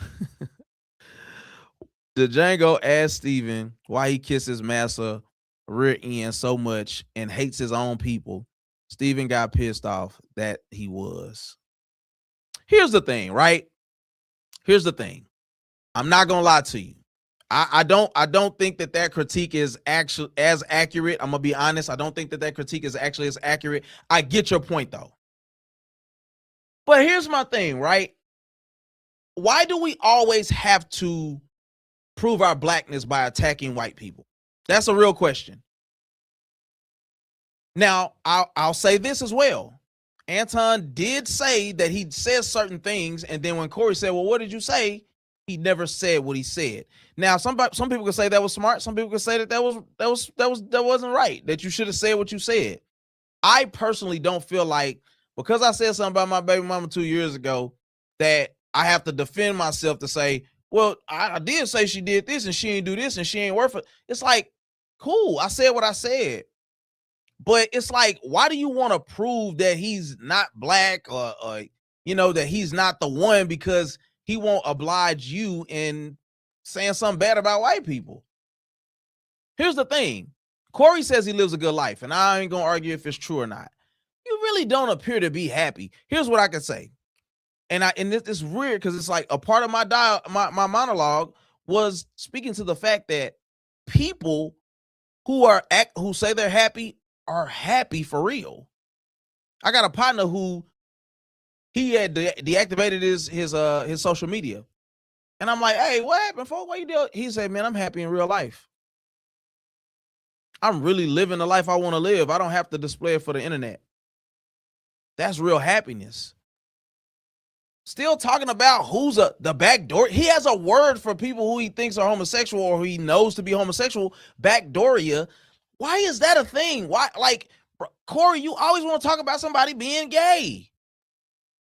Django asked Steven why he kisses Massa rear end so much and hates his own people. Steven got pissed off that he was. Here's the thing, right? Here's the thing. I'm not gonna lie to you. I don't think that critique is actually as accurate. I'm gonna be honest. I don't think that critique is actually as accurate. I get your point though. But here's my thing, right? Why do we always have to prove our blackness by attacking white people? That's a real question. Now, I'll say this as well. Anton did say that he says certain things, and then when Corey said, well, what did you say? He never said what he said. Now, some people could say that was smart. Some people could say that wasn't right, that you should have said what you said. I personally don't feel like because I said something about my baby mama 2 years ago that I have to defend myself to say, well, I did say she did this and she ain't do this and she ain't worth it. It's like, cool, I said what I said. But it's like, why do you want to prove that he's not black or that he's not the one because he won't oblige you in saying something bad about white people. Here's the thing. Corey says he lives a good life, and I ain't gonna argue if it's true or not. You really don't appear to be happy. Here's what I can say. And it's weird because it's like a part of my monologue was speaking to the fact that people who say they're happy are happy for real. I got a partner who he had deactivated his social media, and I'm like, "Hey, what happened, folks? What you do?" He said, "Man, I'm happy in real life. I'm really living the life I want to live. I don't have to display it for the internet. That's real happiness." Still talking about who's the back door. He has a word for people who he thinks are homosexual or who he knows to be homosexual, backdooria. Why is that a thing? Why, like, Corey, you always want to talk about somebody being gay.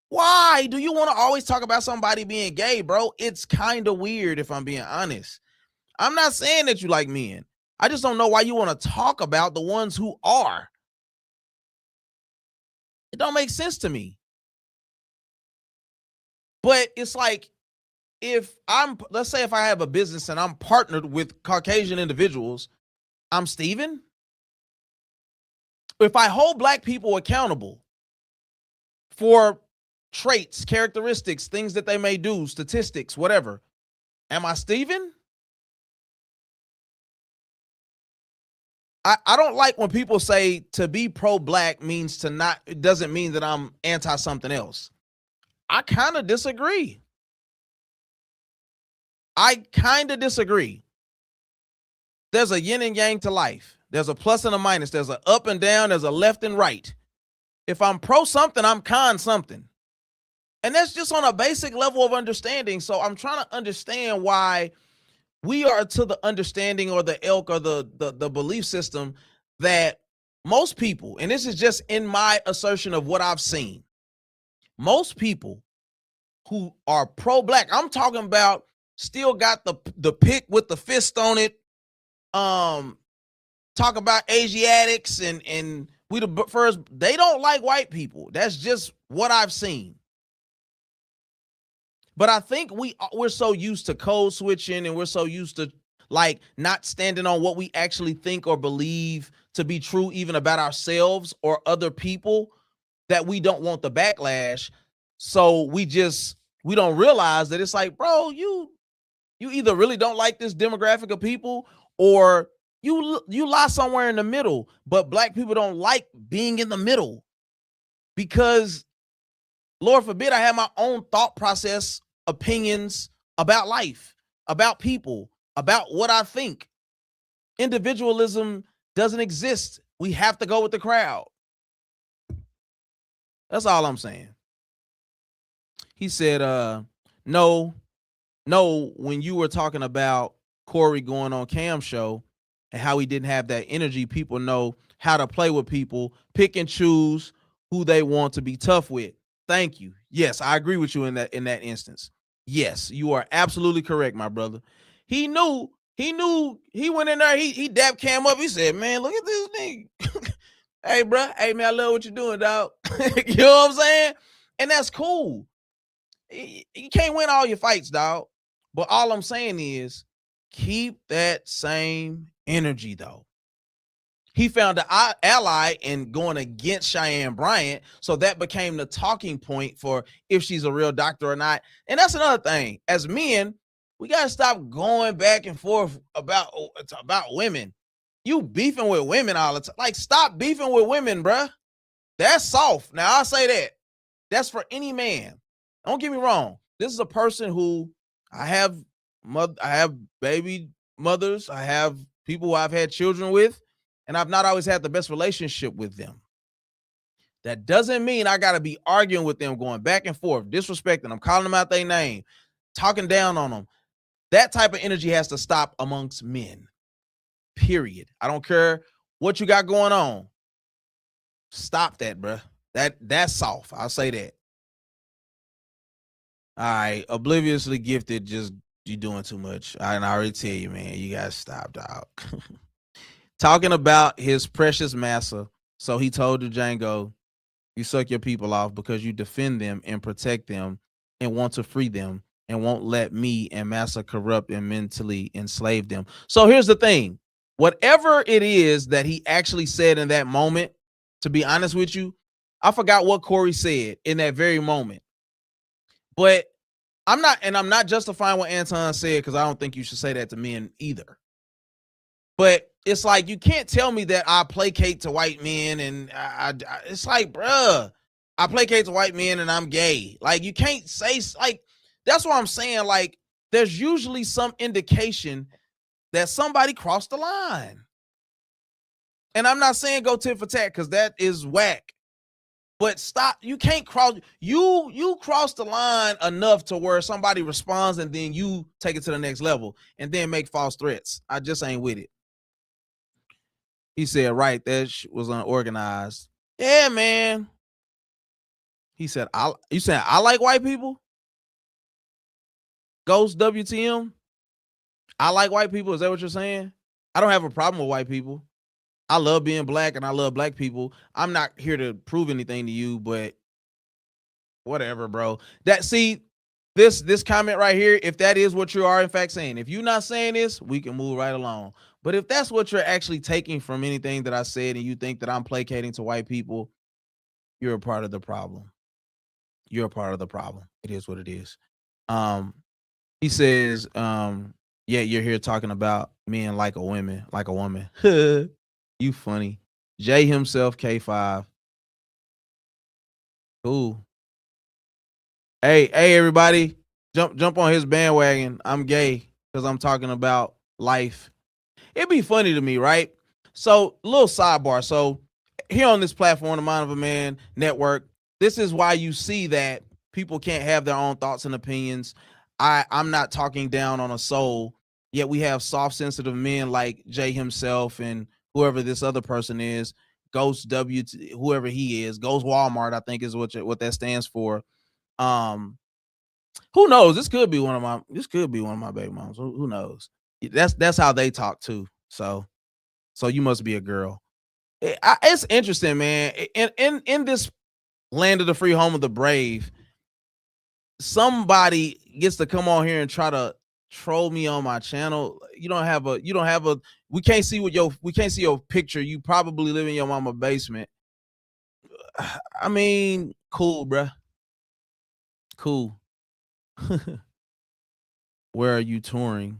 Why do you want to always talk about somebody being gay, bro? It's kind of weird, if I'm being honest. I'm not saying that you like men. I just don't know why you want to talk about the ones who are. It don't make sense to me. But it's like, let's say if I have a business and I'm partnered with Caucasian individuals, I'm Steven. If I hold black people accountable for traits, characteristics, things that they may do, statistics, whatever, am I Steven? I don't like when people say to be pro-black means to not, it doesn't mean that I'm anti something else. I kind of disagree. There's a yin and yang to life. There's a plus and a minus. There's an up and down. There's a left and right. If I'm pro something, I'm con something. And that's just on a basic level of understanding. So I'm trying to understand why we are to the understanding or the ilk or the belief system that most people, and this is just in my assertion of what I've seen, most people who are pro-black, I'm talking about still got the pick with the fist on it, talk about Asiatics and we the first, they don't like white people. That's just what I've seen. But I think we're so used to code switching and we're so used to like not standing on what we actually think or believe to be true even about ourselves or other people that we don't want the backlash. So we don't realize that it's like, bro, you either really don't like this demographic of people or you lie somewhere in the middle. But black people don't like being in the middle because, Lord forbid, I have my own thought process, opinions about life, about people, about what I think. Individualism doesn't exist. We have to go with the crowd. That's all I'm saying. He said, no, when you were talking about Corey going on Cam's show and how he didn't have that energy, people know how to play with people, pick and choose who they want to be tough with. Thank you. Yes, I agree with you in that instance. Yes, you are absolutely correct, my brother. He knew, he went in there, he dapped Cam up. He said, man, look at this nigga. Hey, bro. Hey, man, I love what you're doing, dog. You know what I'm saying? And that's cool. You can't win all your fights, dog. But all I'm saying is keep that same energy, though. He found an ally in going against Cheyenne Bryant, so that became the talking point for if she's a real doctor or not. And that's another thing. As men, we got to stop going back and forth about women. You beefing with women all the time. Like, stop beefing with women, bruh. That's soft. Now, I'll say that. That's for any man. Don't get me wrong. This is a person who I have baby mothers. I have people who I've had children with, and I've not always had the best relationship with them. That doesn't mean I got to be arguing with them, going back and forth, disrespecting them, calling them out their name, talking down on them. That type of energy has to stop amongst men. Period. I don't care what you got going on. Stop that, bruh. That's soft. I'll say that. All right. Obliviously gifted, just you doing too much. I already tell you, man, you gotta stop, dog. Talking about his precious massa. So he told Django, you suck your people off because you defend them and protect them and want to free them. and won't let me and massa corrupt and mentally enslave them. So here's the thing. Whatever it is that he actually said in that moment, to be honest with you, I forgot what Corey said in that very moment. But I'm not justifying what Anton said, because I don't think you should say that to men either. But it's like, you can't tell me that I placate to white men, and it's like, bruh, I placate to white men and I'm gay. Like, you can't say, like, that's what I'm saying. Like, there's usually some indication that somebody crossed the line. And I'm not saying go tit for tat, because that is whack. But stop. You can't cross. You cross the line enough to where somebody responds, and then you take it to the next level and then make false threats. I just ain't with it. He said, right, that was unorganized. Yeah, man. He said, you saying I like white people? Ghost WTM? I like white people. Is that what you're saying? I don't have a problem with white people. I love being black and I love black people. I'm not here to prove anything to you, but whatever, bro. This comment right here, if that is what you are in fact saying, if you're not saying this, we can move right along. But if that's what you're actually taking from anything that I said, and you think that I'm placating to white people, you're a part of the problem. You're a part of the problem. It is what it is. He says, yeah, you're here talking about men like a woman. You funny. Jay himself, K5. Cool. Hey, everybody, jump on his bandwagon. I'm gay because I'm talking about life. It'd be funny to me, right? So, little sidebar. So, here on this platform, the Mind of a Man Network, this is why you see that people can't have their own thoughts and opinions. I'm not talking down on a soul, yet we have soft, sensitive men like Jay himself and whoever this other person is, Ghost W, whoever he is, Ghost Walmart, I think is what that stands for. Who knows? This could be one of my baby moms. Who knows? That's how they talk too. So you must be a girl. It's interesting, man. In this land of the free, home of the brave, somebody gets to come on here and try to troll me on my channel. We can't see your picture. You probably live in your mama basement. I mean, cool, bruh. Cool. Where are you touring?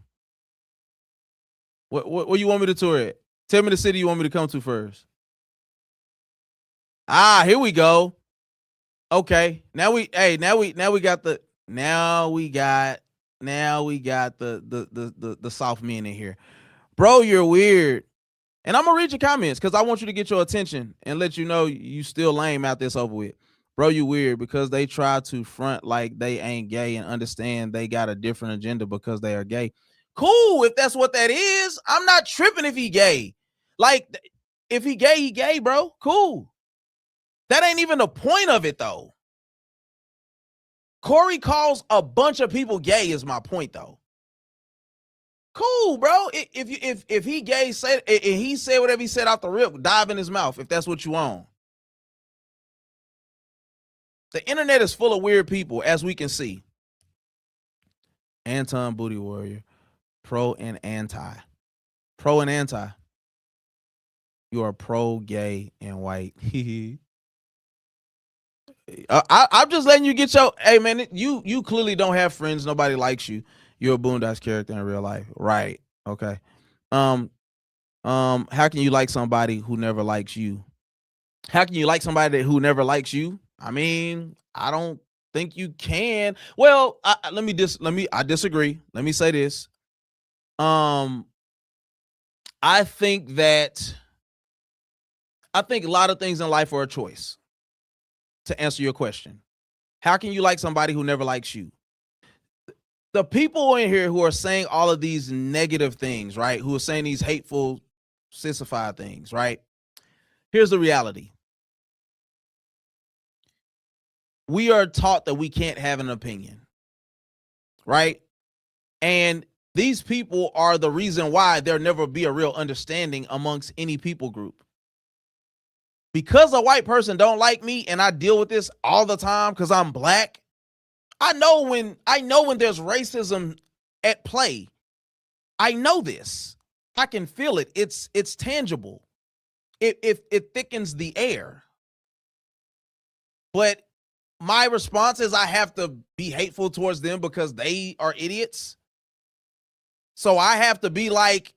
What you want me to tour at? Tell me the city you want me to come to first. Here we go. Okay. Now we got the soft men in here. Bro, you're weird. And I'm gonna read your comments because I want you to get your attention and let you know you still lame out this over with. Bro, you weird because they try to front like they ain't gay and understand they got a different agenda because they are gay. Cool, if that's what that is. I'm not tripping if he gay. Like, if he gay, bro. Cool. That ain't even the point of it, though. Corey calls a bunch of people gay is my point, though. Cool, bro. If he gay, he said whatever he said off the rip, dive in his mouth if that's what you want. The internet is full of weird people, as we can see. Anton Booty Warrior. Pro and anti. Pro and anti. You are pro, gay, and white. I'm just letting you get your. Hey, man, you clearly don't have friends. Nobody likes you. You're a Boondocks character in real life, right? Okay. How can you like somebody who never likes you? How can you like somebody who never likes you? I mean, I don't think you can. Well, I disagree. Let me say this. I think a lot of things in life are a choice. To answer your question, how can you like somebody who never likes you? The people in here who are saying all of these negative things, right? Who are saying these hateful, sissified things, right? Here's the reality. We are taught that we can't have an opinion, right? And these people are the reason why there'll never be a real understanding amongst any people group. Because a white person don't like me and I deal with this all the time because I'm black, I know when there's racism at play. I know this. I can feel it. It's tangible. It thickens the air. But my response is I have to be hateful towards them because they are idiots. So I have to be like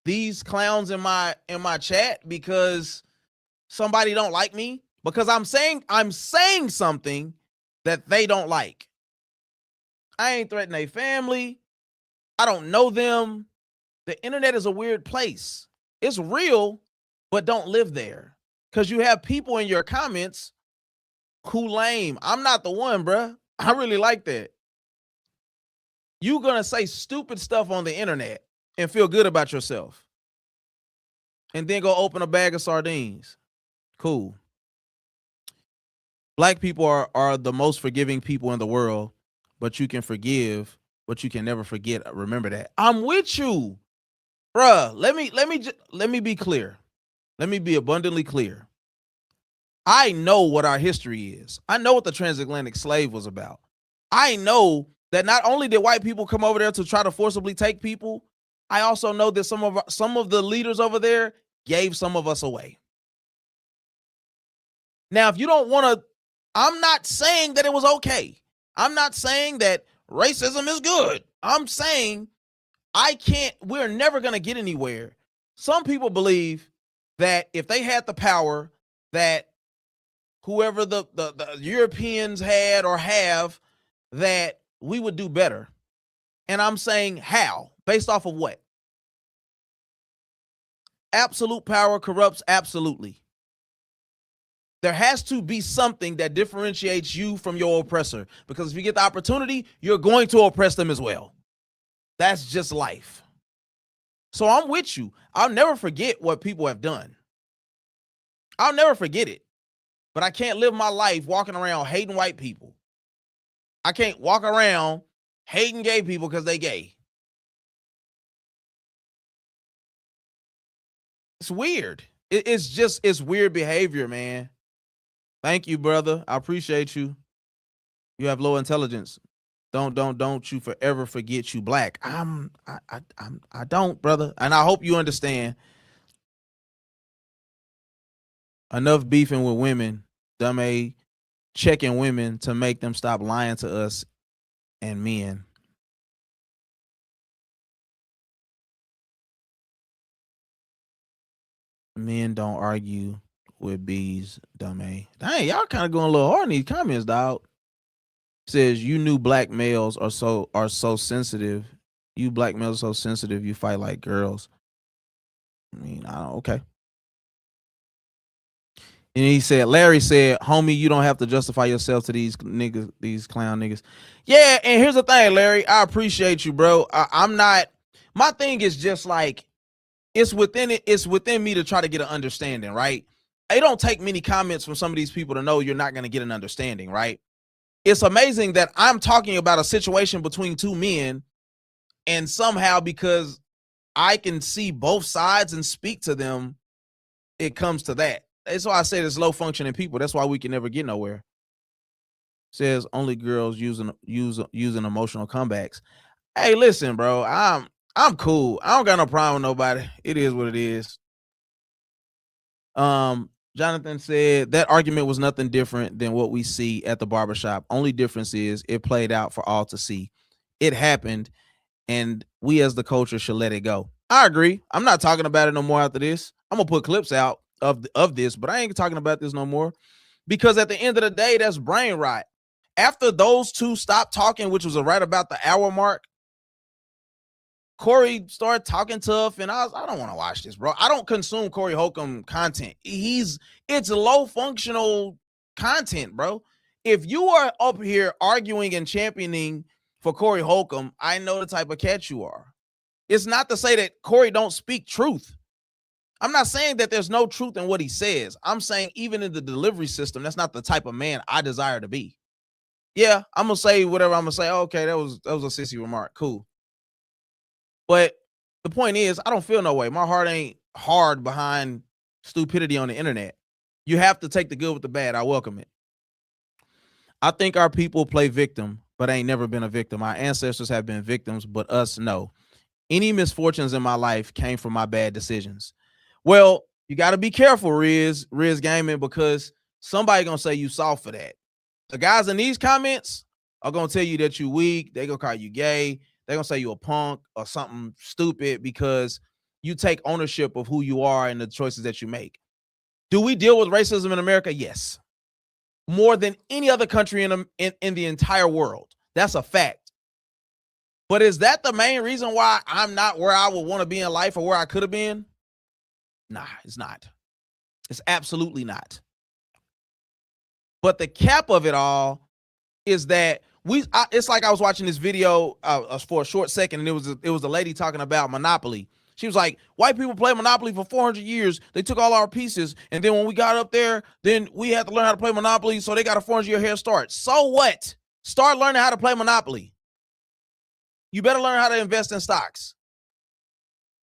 these clowns in my chat because somebody don't like me because I'm saying something that they don't like. I ain't threatening a family. I don't know them. The internet is a weird place. It's real, but don't live there. Because you have people in your comments who lame. I'm not the one, bruh. I really like that. You're going to say stupid stuff on the internet and feel good about yourself. And then go open a bag of sardines. Cool. Black people are the most forgiving people in the world, but you can forgive, but you can never forget. Remember that. I'm with you. Bruh, let me be clear. Let me be abundantly clear. I know what our history is. I know what the transatlantic slave was about. I know that not only did white people come over there to try to forcibly take people, I also know that some of the leaders over there gave some of us away. Now, if you don't want to, I'm not saying that it was okay. I'm not saying that racism is good. I'm saying we're never going to get anywhere. Some people believe that if they had the power that whoever the Europeans had or have, that we would do better. And I'm saying how? Based off of what? Absolute power corrupts absolutely. There has to be something that differentiates you from your oppressor, because if you get the opportunity, you're going to oppress them as well. That's just life. So I'm with you. I'll never forget what people have done. I'll never forget it. But I can't live my life walking around hating white people. I can't walk around hating gay people because they gay. It's weird. It's weird behavior, man. Thank you, brother. I appreciate you. You have low intelligence. Don't you forever forget you black. I don't, brother. And I hope you understand. Enough beefing with women, dumb A, checking women to make them stop lying to us and men. Men don't argue with bees, dumb A. Dang, y'all kind of going a little hard in these comments, dog. Says you knew black males are so sensitive. You black males are so sensitive. You fight like girls. I mean, okay. And he said, Larry said, homie, you don't have to justify yourself to these niggas, these clown niggas. Yeah, and here's the thing, Larry. I appreciate you, bro. I'm not. My thing is just like it's within me to try to get an understanding, right? It don't take many comments from some of these people to know you're not going to get an understanding, right? It's amazing that I'm talking about a situation between two men, and somehow because I can see both sides and speak to them, it comes to that. That's why I say there's low functioning people. That's why we can never get nowhere. Says only girls using emotional comebacks. Hey, listen, bro. I'm cool. I don't got no problem with nobody. It is what it is. Jonathan said that argument was nothing different than what we see at the barbershop. Only difference is it played out for all to see. It happened, and we as the culture should let it go. I agree. I'm not talking about it no more after this. I'm gonna put clips out of this, but I ain't talking about this no more, because at the end of the day, that's brain rot. After those two stopped talking, which was right about the hour mark, Corey started talking tough, and I don't want to watch this, bro. I don't consume Corey Holcomb content. It's low functional content, bro. If you are up here arguing and championing for Corey Holcomb, I know the type of cat you are. It's not to say that Corey don't speak truth. I'm not saying that there's no truth in what he says. I'm saying even in the delivery system, that's not the type of man I desire to be. Yeah, I'm gonna say whatever I'm gonna say. Okay, that was a sissy remark. Cool. But the point is, I don't feel no way. My heart ain't hard behind stupidity on the internet. You have to take the good with the bad. I welcome it. I think our people play victim but ain't never been a victim. Our ancestors have been victims, but us, no. Any misfortunes in my life came from my bad decisions. Well, you got to be careful, Riz Gaming, because somebody gonna say you soft for that. The guys in these comments are gonna tell you that you weak. They gonna call you gay. They gonna say you a punk or something stupid because you take ownership of who you are and the choices that you make. Do we deal with racism in America? Yes, more than any other country in the entire world. That's a fact. But is that the main reason why I'm not where I would want to be in life or where I could have been? Nah, it's not. It's absolutely not. But the cap of it all is that it's like I was watching this video for a short second, and it was a lady talking about Monopoly. She was like, white people play Monopoly for 400 years. They took all our pieces. And then when we got up there, then we had to learn how to play Monopoly. So they got a 400-year head start. So what? Start learning how to play Monopoly. You better learn how to invest in stocks.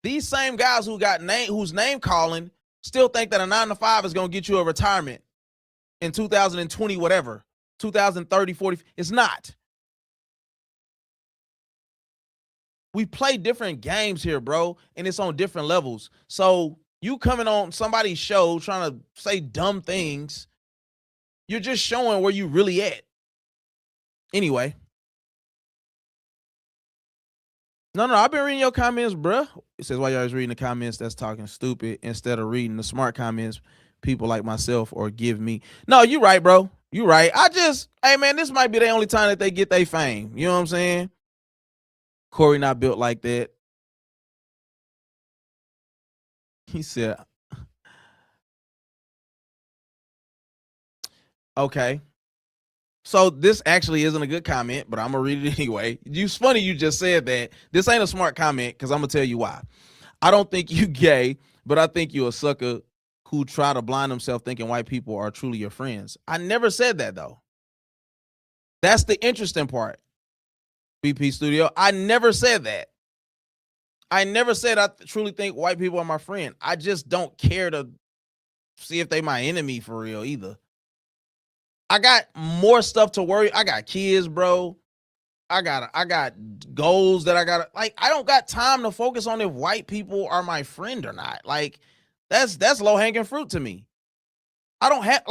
These same guys whose name calling still think that a 9-to-5 is going to get you a retirement in 2020, whatever, 2030, 40. It's not. We play different games here, bro, and it's on different levels. So you coming on somebody's show trying to say dumb things, you're just showing where you really at. Anyway. No, I've been reading your comments, bruh. It says, why y'all always reading the comments that's talking stupid instead of reading the smart comments people like myself or give me. No, you right, bro. You right. Hey, man, this might be the only time that they get their fame. You know what I'm saying? Corey not built like that. He said, okay. So this actually isn't a good comment, but I'm going to read it anyway. It's funny you just said that. This ain't a smart comment because I'm going to tell you why. I don't think you gay, but I think you a sucker who try to blind himself thinking white people are truly your friends. I never said that, though. That's the interesting part. BP Studio, I never said that. I never said I truly think white people are my friend. I just don't care to see if they my enemy for real either. I got more stuff to worry. I got kids, bro. I got goals that I got. Like, I don't got time to focus on if white people are my friend or not. Like, that's low hanging fruit to me. I don't have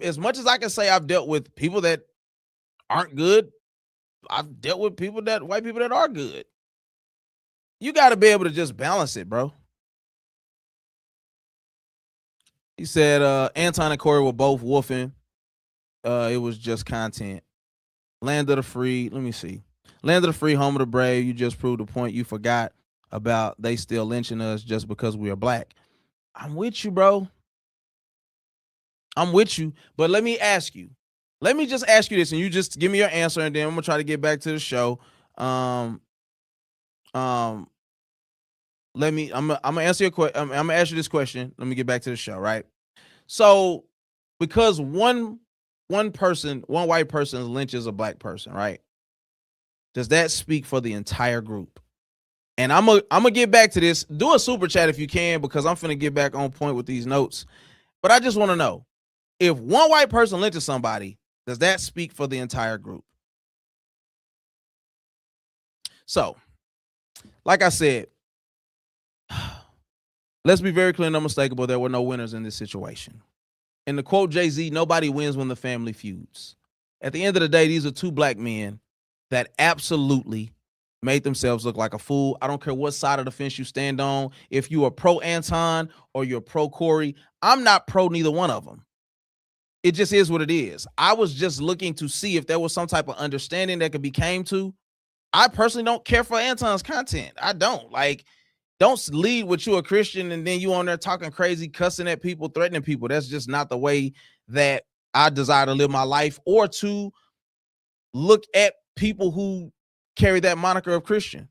as much as I can say I've dealt with people that aren't good. I've dealt with white people that are good. You got to be able to just balance it, bro. He said Anton and Corey were both woofing. It was just content. Land of the free. Let me see. Land of the free, home of the brave. You just proved the point you forgot about. They still lynching us just because we are black. I'm with you, bro. I'm with you. But let me ask you. Let me just ask you this, and you just give me your answer, and then I'm gonna try to get back to the show. I'm gonna answer your question. I'm gonna ask you this question. Let me get back to the show, right? So, because one white person lynches a black person, right? Does that speak for the entire group? And I'm gonna get back to this. Do a super chat if you can, because I'm finna get back on point with these notes. But I just want to know, if one white person lynches somebody, does that speak for the entire group? So, like I said, let's be very clear and unmistakable. There were no winners in this situation. And to quote Jay-Z, nobody wins when the family feuds. At the end of the day, these are two black men that absolutely made themselves look like a fool. I don't care what side of the fence you stand on. If you are pro Anton or you're pro Corey, I'm not pro neither one of them. It just is what it is. I was just looking to see if there was some type of understanding that could be came to. I personally don't care for Anton's content. I don't. Like, don't lead with you a Christian and then you on there talking crazy, cussing at people, threatening people. That's just not the way that I desire to live my life, or to look at people who carry that moniker of Christian.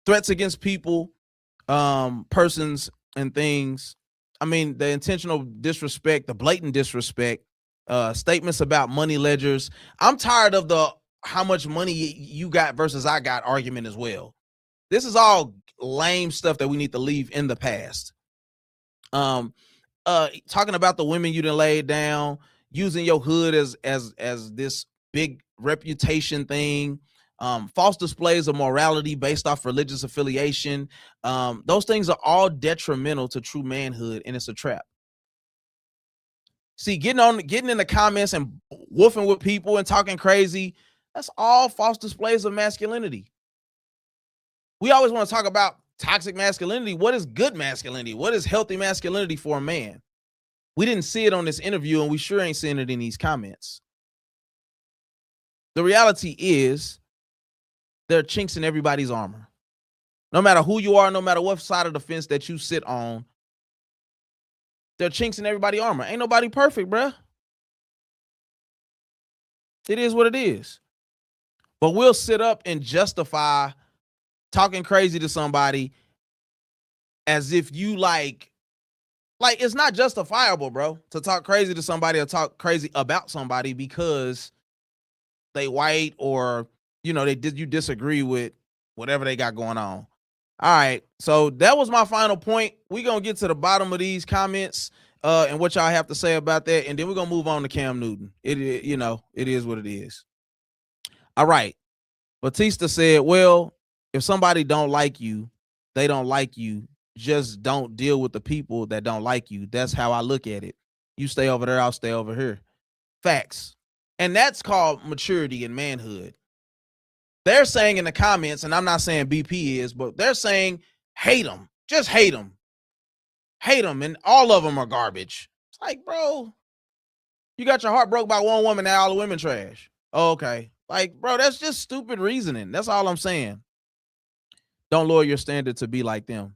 Threats against people, persons, and things. I mean, the intentional disrespect, the blatant disrespect, statements about money ledgers. I'm tired of the how much money you got versus I got argument as well. This is all lame stuff that we need to leave in the past. Talking about the women you done laid down, using your hood as this big reputation thing. False displays of morality based off religious affiliation. Those things are all detrimental to true manhood, and it's a trap. See, getting in the comments and woofing with people and talking crazy, that's all false displays of masculinity. We always want to talk about toxic masculinity. What is good masculinity? What is healthy masculinity for a man? We didn't see it on this interview, and we sure ain't seeing it in these comments. The reality is there are chinks in everybody's armor. No matter who you are, no matter what side of the fence that you sit on, there are chinks in everybody's armor. Ain't nobody perfect, bruh. It is what it is. But we'll sit up and justify talking crazy to somebody as if you like it's not justifiable, bro, to talk crazy to somebody or talk crazy about somebody because they white or, you disagree with whatever they got going on. All right. So that was my final point. We're going to get to the bottom of these comments and what y'all have to say about that. And then we're going to move on to Cam Newton. It is what it is. All right. Batista said, well, if somebody don't like you, they don't like you. Just don't deal with the people that don't like you. That's how I look at it. You stay over there, I'll stay over here. Facts. And that's called maturity and manhood. They're saying in the comments, and I'm not saying BP is, but they're saying hate them. Just hate them. Hate them, and all of them are garbage. It's like, bro, you got your heart broke by one woman, now all the women trash. Oh, okay. Like, bro, that's just stupid reasoning. That's all I'm saying. Don't lower your standard to be like them.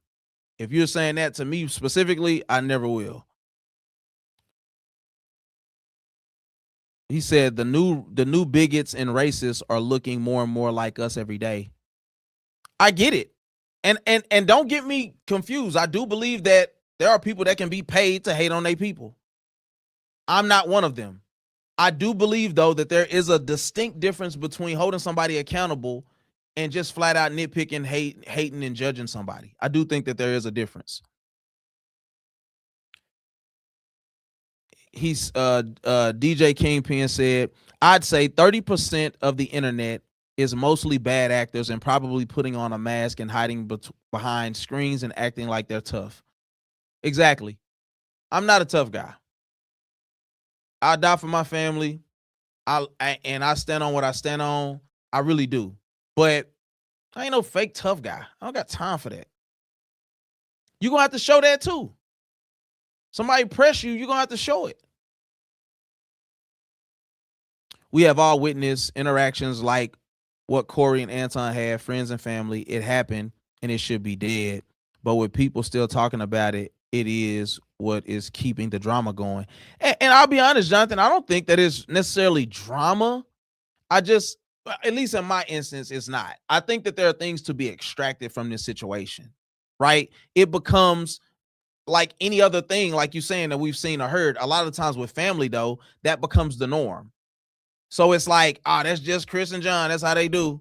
If you're saying that to me specifically, I never will. He said the new bigots and racists are looking more and more like us every day. I get it. And don't get me confused. I do believe that there are people that can be paid to hate on their people. I'm not one of them. I do believe, though, that there is a distinct difference between holding somebody accountable and just flat out nitpicking, hating, and judging somebody. I do think that there is a difference. He's DJ Kingpin said, I'd say 30% of the internet is mostly bad actors and probably putting on a mask and hiding behind screens and acting like they're tough. Exactly. I'm not a tough guy. I die for my family. I stand on what I stand on. I really do. But I ain't no fake tough guy. I don't got time for that. You're going to have to show that too. Somebody press you, you're going to have to show it. We have all witnessed interactions like what Corey and Anton had, friends and family. It happened and it should be dead. But with people still talking about it, it is what is keeping the drama going. And I'll be honest, Jonathan, I don't think that is necessarily drama. At least in my instance, it's not. I think that there are things to be extracted from this situation, right? It becomes like any other thing, like you're saying, that we've seen or heard. A lot of times with family, though, that becomes the norm. So it's like, that's just Chris and John. That's how they do.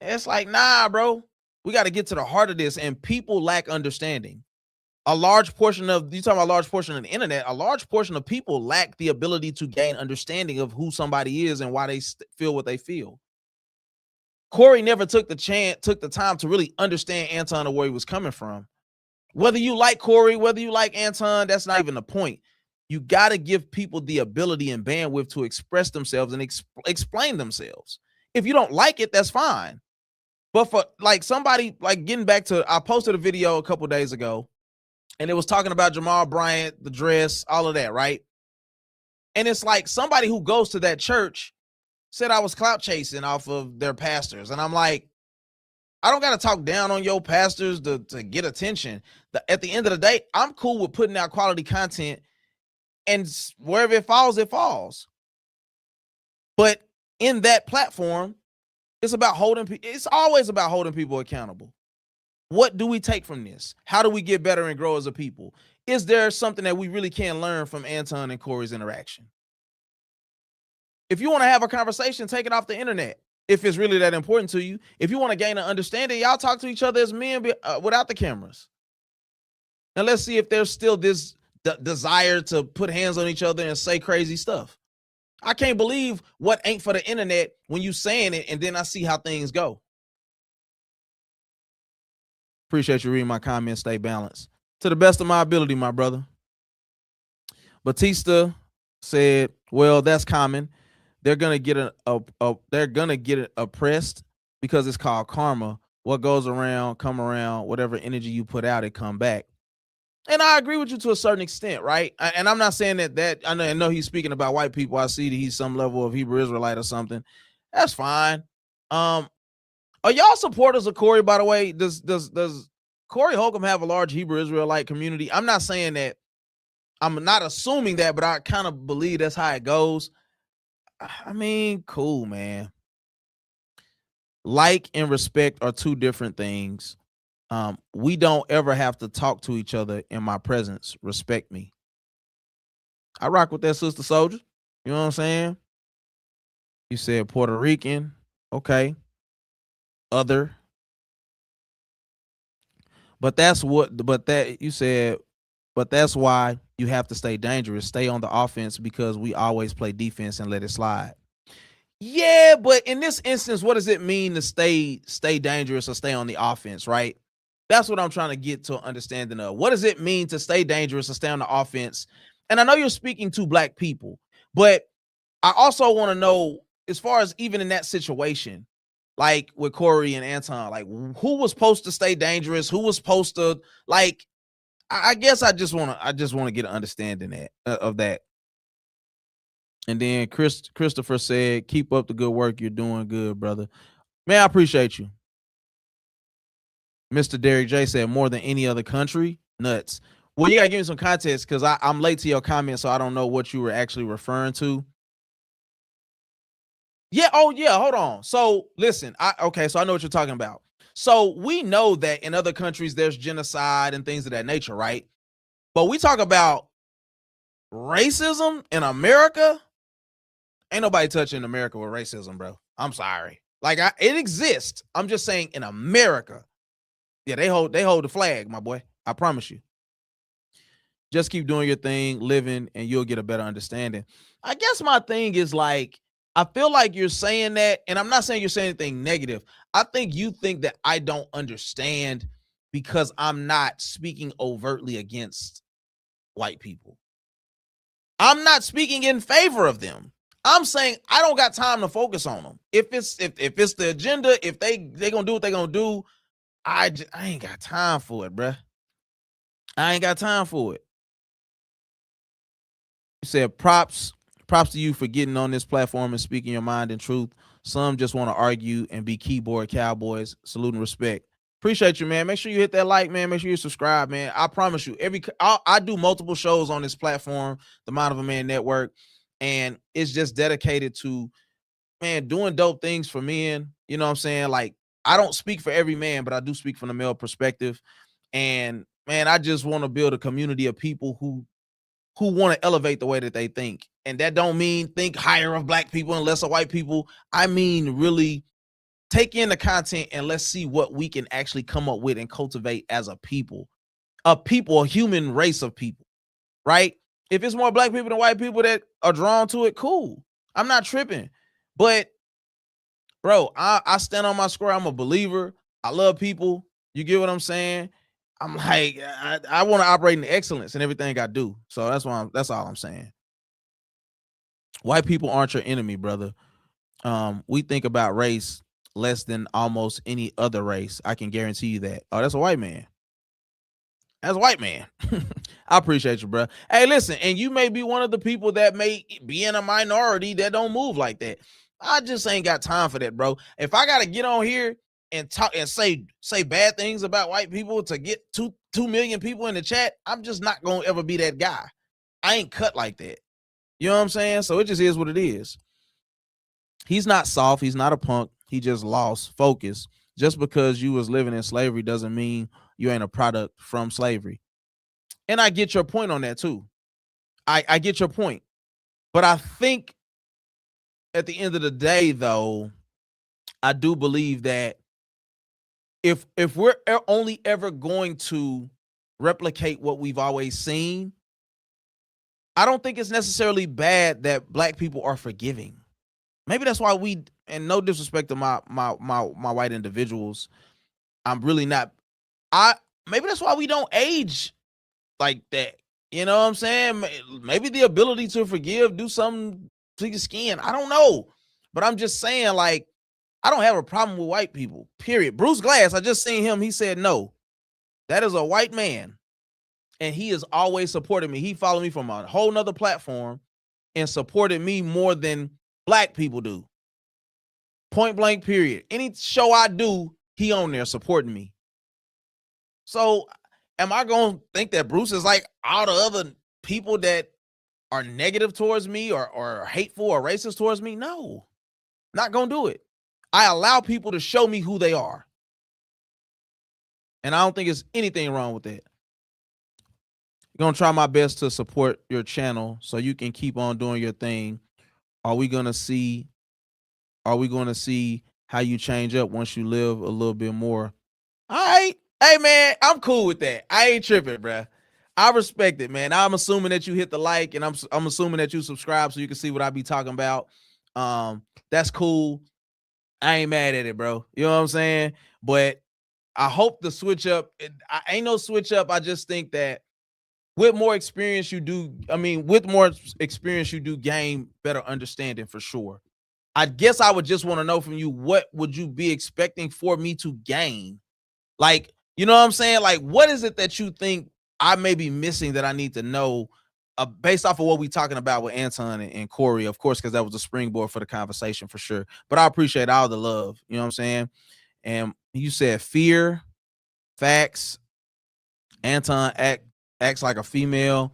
It's like, nah, bro. We got to get to the heart of this. And people lack understanding. You talking about a large portion of the internet, a large portion of people lack the ability to gain understanding of who somebody is and why they feel what they feel. Corey never took the time to really understand Anton or where he was coming from. Whether you like Corey, whether you like Anton, that's not even the point. You got to give people the ability and bandwidth to express themselves and explain themselves. If you don't like it, that's fine. But for like somebody, like getting back to, I posted a video a couple days ago and it was talking about Jamal Bryant, the dress, all of that, right? And it's like somebody who goes to that church said I was clout chasing off of their pastors. And I'm like, I don't got to talk down on your pastors to get attention. At the end of the day, I'm cool with putting out quality content, and wherever it falls, it falls. But in that platform, it's always about holding people accountable. What do we take from this? How do we get better and grow as a people? Is there something that we really can learn from Anton and Corey's interaction? If you want to have a conversation, take it off the internet. If it's really that important to you. If you want to gain an understanding, y'all talk to each other as men without the cameras. Now let's see if there's still this desire to put hands on each other and say crazy stuff. I can't believe what ain't for the internet when you saying it, and then I see how things go. Appreciate you reading my comments. Stay balanced. To the best of my ability, my brother. Batista said, "Well, that's common. They're gonna get they're gonna get oppressed because it's called karma. What goes around, come around. Whatever energy you put out, it come back." And I agree with you to a certain extent, right? And I'm not saying that I know he's speaking about white people. I see that he's some level of Hebrew Israelite or something. That's fine. Are y'all supporters of Corey, by the way? Does Corey Holcomb have a large Hebrew Israelite community? I'm not saying that. I'm not assuming that, but I kind of believe that's how it goes. I mean, cool, man. Like and respect are two different things. We don't ever have to talk to each other in my presence. Respect me. I rock with that, Sister Soldier. You know what I'm saying? You said Puerto Rican. Okay. Other. But that's why you have to stay dangerous. Stay on the offense because we always play defense and let it slide. Yeah, but in this instance, what does it mean to stay dangerous or stay on the offense, right? That's what I'm trying to get to understanding of. What does it mean to stay dangerous or stay on the offense? And I know you're speaking to black people, but I also want to know, as far as even in that situation, like with Corey and Anton, like who was supposed to stay dangerous? Who was supposed to, like, I guess I just want to get an understanding of that. And then Christopher said, "Keep up the good work. You're doing good, brother." Man, I appreciate you. Mr. Derrick J said, "More than any other country." Nuts. Well, you gotta give me some context because I'm late to your comment, so I don't know what you were actually referring to. Yeah. Oh, yeah. Hold on. So listen. Okay. So I know what you're talking about. So we know that in other countries there's genocide and things of that nature, right? But we talk about racism in America. Ain't nobody touching America with racism, bro. I'm sorry. Like it exists. I'm just saying in America. Yeah, they hold the flag, my boy. I promise you. Just keep doing your thing, living, and you'll get a better understanding. I guess my thing is like, I feel like you're saying that, and I'm not saying you're saying anything negative. I think you think that I don't understand because I'm not speaking overtly against white people. I'm not speaking in favor of them. I'm saying I don't got time to focus on them. If it's the agenda, if they gonna do what they gonna do, I ain't got time for it, bruh. I ain't got time for it. You said props to you for getting on this platform and speaking your mind and truth. Some just want to argue and be keyboard cowboys. Salute and respect. Appreciate you, man. Make sure you hit that like, man. Make sure you subscribe, man. I promise you, I do multiple shows on this platform, the Mind of a Man Network, and it's just dedicated to, man, doing dope things for men. You know what I'm saying? Like, I don't speak for every man, but I do speak from the male perspective. And man, I just want to build a community of people who want to elevate the way that they think. And that don't mean think higher of black people and less of white people. I mean, really take in the content and let's see what we can actually come up with and cultivate as a human race of people, right? If it's more black people than white people that are drawn to it, cool. I'm not tripping. But bro, I stand on my square. I'm a believer. I love people. You get what I'm saying? I'm like, I want to operate in excellence in everything I do. So that's all I'm saying. White people aren't your enemy, brother. We think about race less than almost any other race. I can guarantee you that. Oh, that's a white man. That's a white man. I appreciate you, bro. Hey, listen, and you may be one of the people that may be in a minority that don't move like that. I just ain't got time for that, bro. If I gotta get on here and talk and say bad things about white people to get 2 million people in the chat, I'm just not gonna ever be that guy. I ain't cut like that. You know what I'm saying? So it just is what it is. He's not soft. He's not a punk. He just lost focus. Just because you was living in slavery doesn't mean you ain't a product from slavery. And I get your point on that too. I get your point. But I think at the end of the day, though, I do believe that if we're only ever going to replicate what we've always seen, I don't think it's necessarily bad that black people are forgiving. Maybe that's why we, and no disrespect to my white individuals, I'm really not. I maybe that's why we don't age like that. You know what I'm saying? Maybe the ability to forgive, do something to your skin. I don't know, but I'm just saying, like, I don't have a problem with white people. Period. Bruce Glass, I just seen him. He said no. That is a white man, and he has always supported me. He followed me from a whole nother platform and supported me more than black people do. Point blank, period. Any show I do, he on there supporting me. So am I going to think that Bruce is like all the other people that are negative towards me or hateful or racist towards me? No, not going to do it. I allow people to show me who they are. And I don't think there's anything wrong with that. I'm going to try my best to support your channel so you can keep on doing your thing. Are we going to see how you change up once you live a little bit more? All right. Hey, man, I'm cool with that. I ain't tripping, bruh. I respect it, man. I'm assuming that you hit the like, and I'm assuming that you subscribe so you can see what I be talking about. That's cool. I ain't mad at it, bro. You know what I'm saying? But I hope the switch up, I ain't no switch up. I just think that with more experience you do gain better understanding for sure. I guess I would just want to know from you, what would you be expecting for me to gain? Like, you know what I'm saying? Like, what is it that you think I may be missing that I need to know based off of what we talking about with Anton and Corey, of course, because that was a springboard for the conversation for sure. But I appreciate all the love. You know what I'm saying? And you said fear, facts. Anton acts like a female.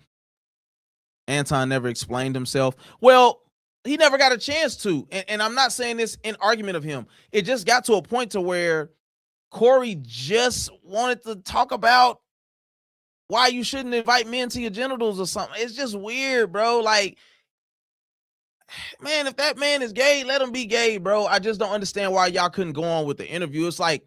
Anton never explained himself. Well, he never got a chance to. And I'm not saying this in argument of him. It just got to a point to where Corey just wanted to talk about why you shouldn't invite men to your genitals or something. It's just weird, bro. Like, man, if that man is gay, let him be gay, bro. I just don't understand why y'all couldn't go on with the interview. It's like,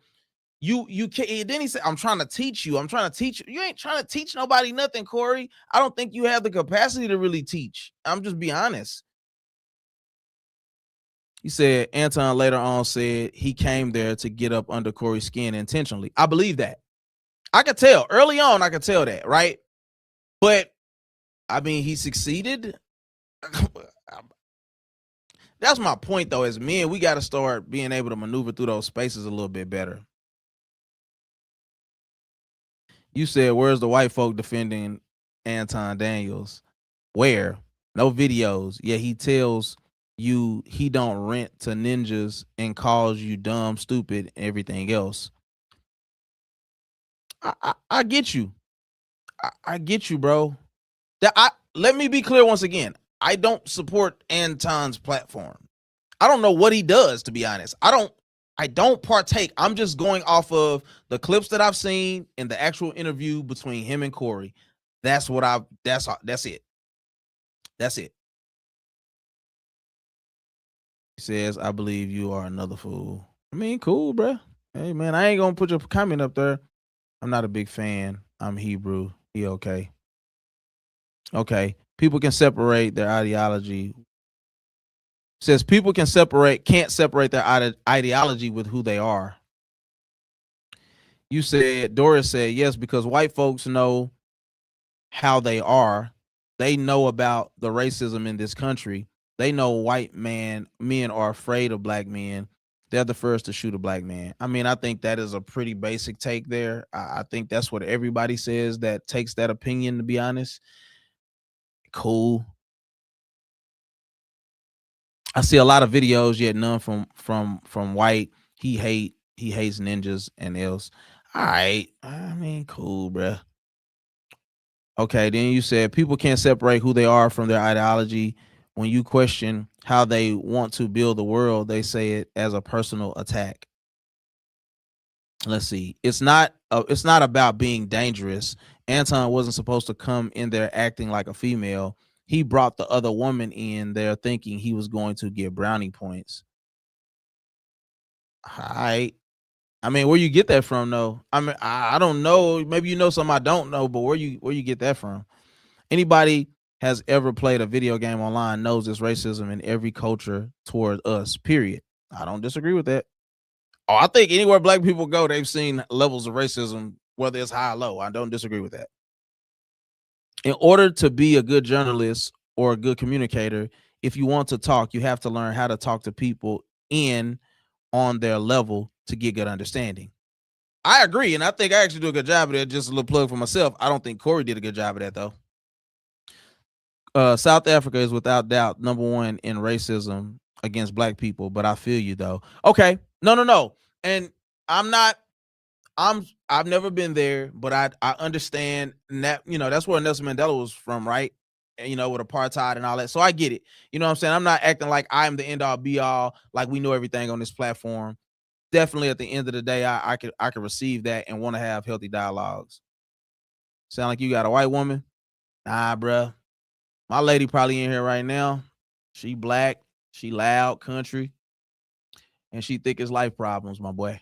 you can't. Then he said, I'm trying to teach you. I'm trying to teach you. You ain't trying to teach nobody nothing, Corey. I don't think you have the capacity to really teach. I'm just be honest. He said Anton later on said he came there to get up under Corey's skin intentionally. I believe that. I could tell early on. I could tell that, right? But I mean, he succeeded. That's my point, though. As men, we got to start being able to maneuver through those spaces a little bit better. You said, where's the white folk defending Anton Daniels? Where? No videos. Yeah, he tells you he don't rent to ninjas and calls you dumb, stupid, everything else. I get you. I get you, bro. Let me be clear once again. I don't support Anton's platform. I don't know what he does, to be honest. I don't partake. I'm just going off of the clips that I've seen in the actual interview between him and Corey. That's it. That's it. He says, I believe you are another fool. I mean, cool, bro. Hey, man, I ain't gonna put your comment up there. I'm not a big fan. I'm Hebrew. He okay. Okay. People can separate their ideology. Says people can't separate their ideology with who they are. You said, Doris said, yes, because white folks know how they are. They know about the racism in this country. They know white men are afraid of black men. They're the first to shoot a black man. I mean, I think that is a pretty basic take there. I think that's what everybody says that takes that opinion, to be honest. Cool. I see a lot of videos, yet none from white. He hates ninjas and else. All right. I mean, cool, bruh. Okay, then you said people can't separate who they are from their ideology. When you question how they want to build the world, they say it as a personal attack. Let's see. It's not about being dangerous. Anton wasn't supposed to come in there acting like a female. He brought the other woman in there thinking he was going to get brownie points. All right. I mean, where you get that from, though? I mean, I don't know. Maybe you know something I don't know, but where you get that from? Anybody has ever played a video game online knows there's racism in every culture toward us, period. I don't disagree with that. Oh, I think anywhere black people go, they've seen levels of racism, whether it's high or low. I don't disagree with that. In order to be a good journalist or a good communicator, if you want to talk, you have to learn how to talk to people in on their level to get good understanding. I agree, and I think I actually do a good job of that. Just a little plug for myself. I don't think Corey did a good job of that, though. South Africa is without doubt number one in racism against black people, but I feel you though. Okay, no, and I've never been there, but I understand that that's where Nelson Mandela was from, right? And, with apartheid and all that. So I get it. You know what I'm saying? I'm not acting like I'm the end all be all, like we know everything on this platform. Definitely at the end of the day, I could receive that and want to have healthy dialogues. Sound like you got a white woman? Nah, bruh. My lady probably in here right now. She black, she loud, country, and she thick as life problems, my boy.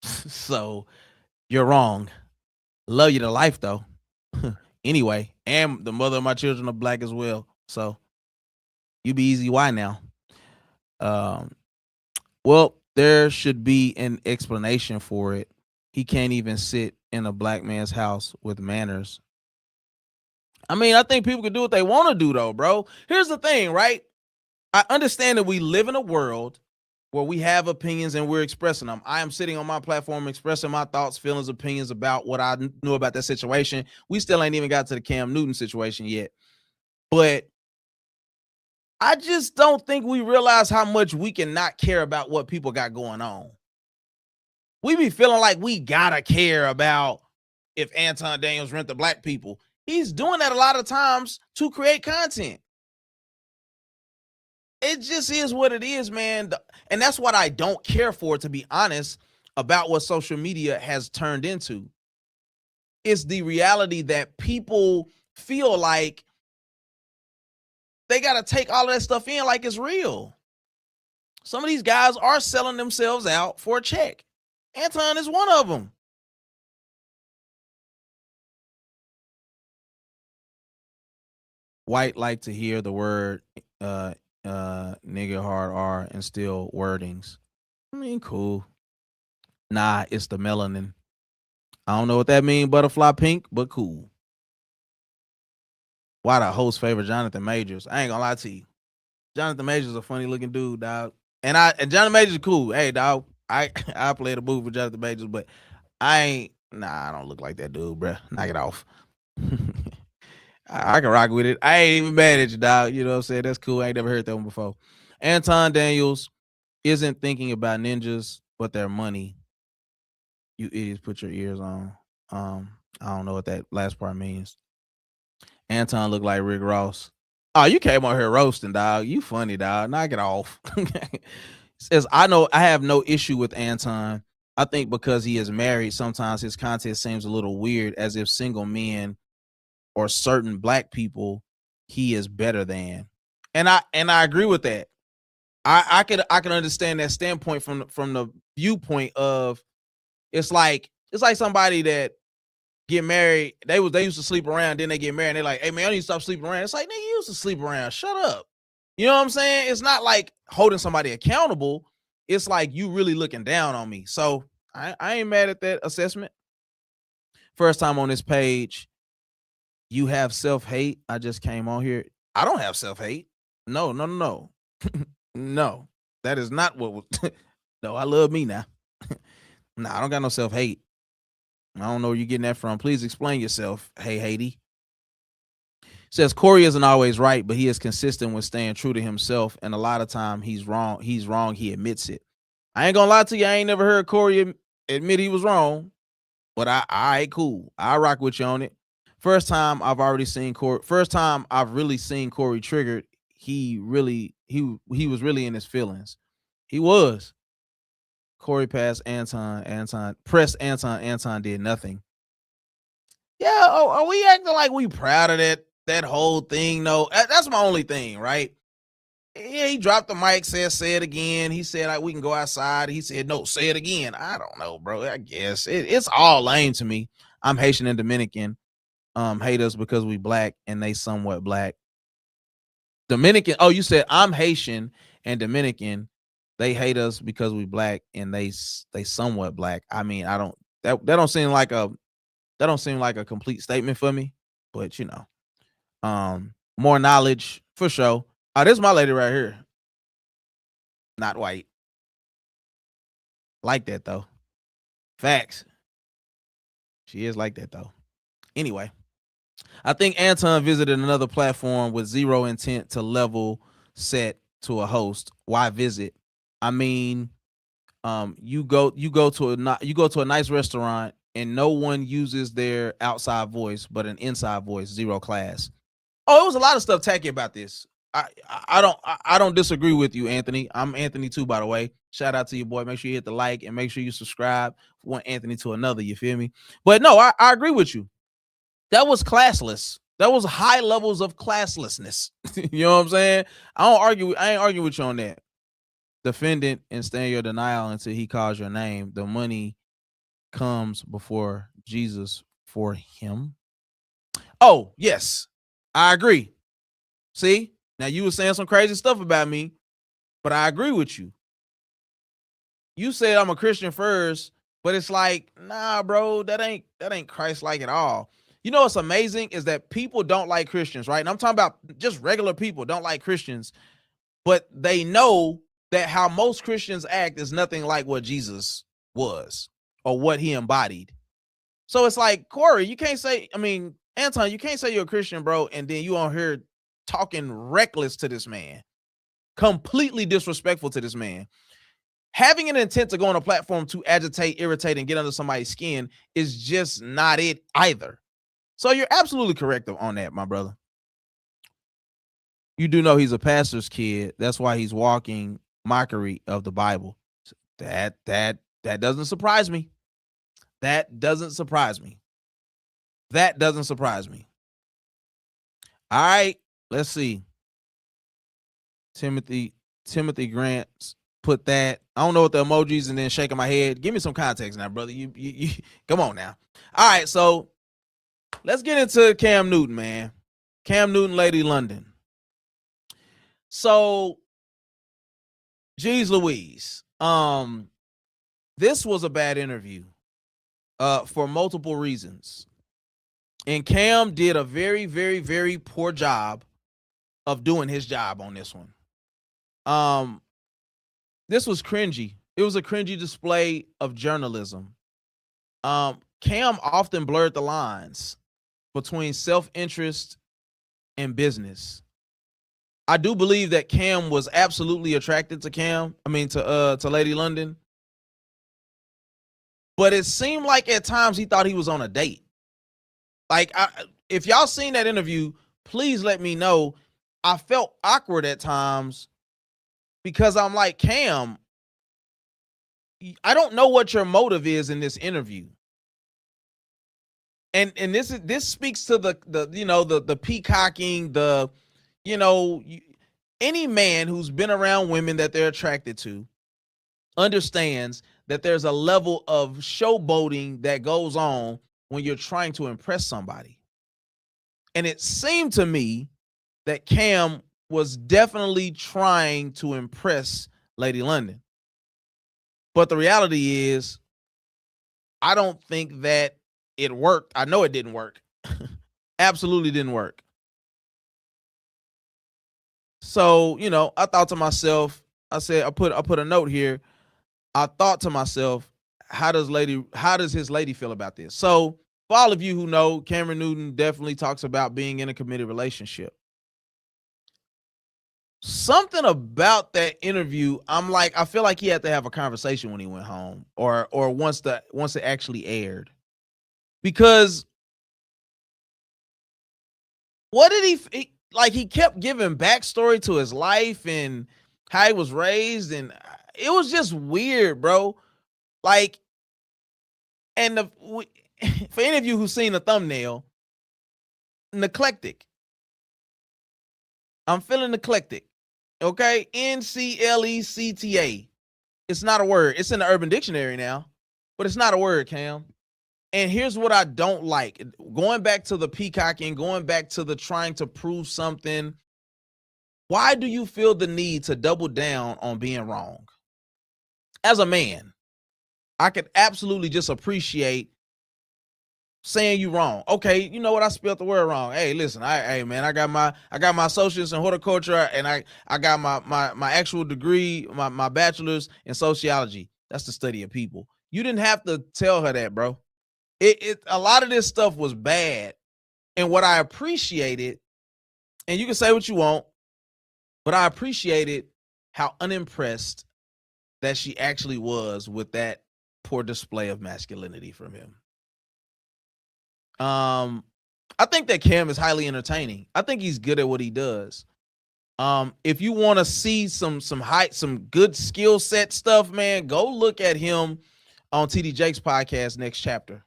So you're wrong. Love you to life though. Anyway, and the mother of my children are black as well. So you be easy. Why now? Well, there should be an explanation for it. He can't even sit in a black man's house with manners. I mean, I think people can do what they want to do, though, bro. Here's the thing, right? I understand that we live in a world where we have opinions and we're expressing them. I am sitting on my platform expressing my thoughts, feelings, opinions about what I knew about that situation. We still ain't even got to the Cam Newton situation yet. But I just don't think we realize how much we can not care about what people got going on. We be feeling like we gotta care about if Anton Daniels rent the black people. He's doing that a lot of times to create content. It just is what it is, man. And that's what I don't care for, to be honest, about what social media has turned into. It's the reality that people feel like they got to take all of that stuff in like it's real. Some of these guys are selling themselves out for a check. Anton is one of them. White like to hear the word nigga hard R and still wordings. I mean, cool. Nah, it's the melanin. I don't know what that means, butterfly pink, but cool. Why the host favor Jonathan Majors? I ain't gonna lie to you. Jonathan Majors is a funny looking dude, dog. And Jonathan Majors is cool. Hey, dog, I play the move for Jonathan Majors, but I don't look like that dude, bruh. Knock it off. I can rock with it. I ain't even mad at you, dog. You know what I'm saying? That's cool. I ain't never heard that one before. Anton Daniels isn't thinking about ninjas, but their money. You idiots, put your ears on. I don't know what that last part means. Anton looked like Rick Ross. Oh, you came on here roasting, dog. You funny, dog. Knock it off. Says, I have no issue with Anton. I think because he is married, sometimes his content seems a little weird, as if single men or certain black people he is better than. And I agree with that. I can understand that standpoint from the viewpoint of it's like somebody that get married, they used to sleep around, then they get married, and they're like, hey man, I need to stop sleeping around. It's like, nigga, you used to sleep around. Shut up. You know what I'm saying? It's not like holding somebody accountable. It's like you really looking down on me. So I ain't mad at that assessment. First time on this page. You have self-hate. I just came on here. I don't have self-hate. No. No, that is not what was. No, I love me now. No, I don't got no self-hate. I don't know where you're getting that from. Please explain yourself. Hey, Haiti. Says Corey isn't always right, but he is consistent with staying true to himself. And a lot of time he's wrong. He's wrong. He admits it. I ain't gonna lie to you. I ain't never heard Corey admit he was wrong. But all right, cool. I rock with you on it. First time I've really seen Corey triggered. He was really in his feelings. He was. Corey passed Anton pressed Anton did nothing. Yeah, are we acting like we proud of that whole thing? No, that's my only thing, right? Yeah, he dropped the mic, say it again. He said like we can go outside. He said no, say it again. I don't know, bro. I guess it's all lame to me. I'm Haitian and Dominican. hate us because we black and they somewhat black. Dominican. Oh, you said I'm Haitian and Dominican. They hate us because we black and they somewhat black. I mean, I don't that don't seem like a complete statement for me, but more knowledge for sure. Oh, this is my lady right here. Not white. Like that though. Facts. She is like that though. Anyway, I think Anton visited another platform with zero intent to level set to a host. Why visit? I mean, you go to a nice restaurant and no one uses their outside voice but an inside voice. Zero class. Oh, it was a lot of stuff tacky about this. I don't disagree with you, Anthony. I'm Anthony too, by the way. Shout out to you, boy. Make sure you hit the like and make sure you subscribe from one Anthony to another. You feel me? But no, I agree with you. That was classless. That was high levels of classlessness. You know what I'm saying? I ain't arguing with you on that. Defendant and stay in your denial until he calls your name. The money comes before Jesus for him. Oh, yes. I agree. See? Now you were saying some crazy stuff about me, but I agree with you. You said I'm a Christian first, but it's like, nah, bro, that ain't Christ-like at all. You know what's amazing is that people don't like Christians, right? And I'm talking about just regular people don't like Christians, but they know that how most Christians act is nothing like what Jesus was or what he embodied. So it's like, Corey, you can't say, Anton, you can't say you're a Christian, bro, and then you on here talking reckless to this man, completely disrespectful to this man. Having an intent to go on a platform to agitate, irritate, and get under somebody's skin is just not it either. So you're absolutely correct on that, my brother. You do know he's a pastor's kid. That's why he's walking mockery of the Bible. That doesn't surprise me. That doesn't surprise me. That doesn't surprise me. All right, let's see. Timothy Grant put that. I don't know what the emojis and then shaking my head. Give me some context now, brother. You come on now. All right, so let's get into Cam Newton, man. Cam Newton, Lady London. So, geez Louise. This was a bad interview for multiple reasons. And Cam did a very, very, very poor job of doing his job on this one. This was cringy. It was a cringy display of journalism. Cam often blurred the lines between self-interest and business. I do believe that Cam was absolutely attracted to to Lady London. But it seemed like at times he thought he was on a date. Like, if y'all seen that interview, please let me know. I felt awkward at times because I'm like, Cam, I don't know what your motive is in this interview. And this speaks to the peacocking, any man who's been around women that they're attracted to understands that there's a level of showboating that goes on when you're trying to impress somebody. And it seemed to me that Cam was definitely trying to impress Lady London. But the reality is, I don't think that it worked. I know it didn't work. Absolutely didn't work. So, I thought to myself, I put a note here. I thought to myself, how does his lady feel about this? So for all of you who know, Cameron Newton definitely talks about being in a committed relationship. Something about that interview, I feel like he had to have a conversation when he went home or once it actually aired. Because what did he kept giving backstory to his life and how he was raised, and it was just weird, bro. Like, and for any of you who've seen the thumbnail, eclectic. I'm feeling eclectic. Okay, NCLECTA. It's not a word. It's in the Urban Dictionary now, but it's not a word, Cam. And here's what I don't like. Going back to the peacocking, going back to the trying to prove something. Why do you feel the need to double down on being wrong? As a man, I could absolutely just appreciate saying you wrong. Okay, you know what? I spelled the word wrong. Hey, listen, I got my associates in horticulture, and I got my actual degree, my bachelor's in sociology. That's the study of people. You didn't have to tell her that, bro. A lot of this stuff was bad. And what I appreciated, and you can say what you want, but I appreciated how unimpressed that she actually was with that poor display of masculinity from him. I think that Cam is highly entertaining. I think he's good at what he does. If you want to see some good skill set stuff, man, go look at him on TD Jake's podcast, Next Chapter.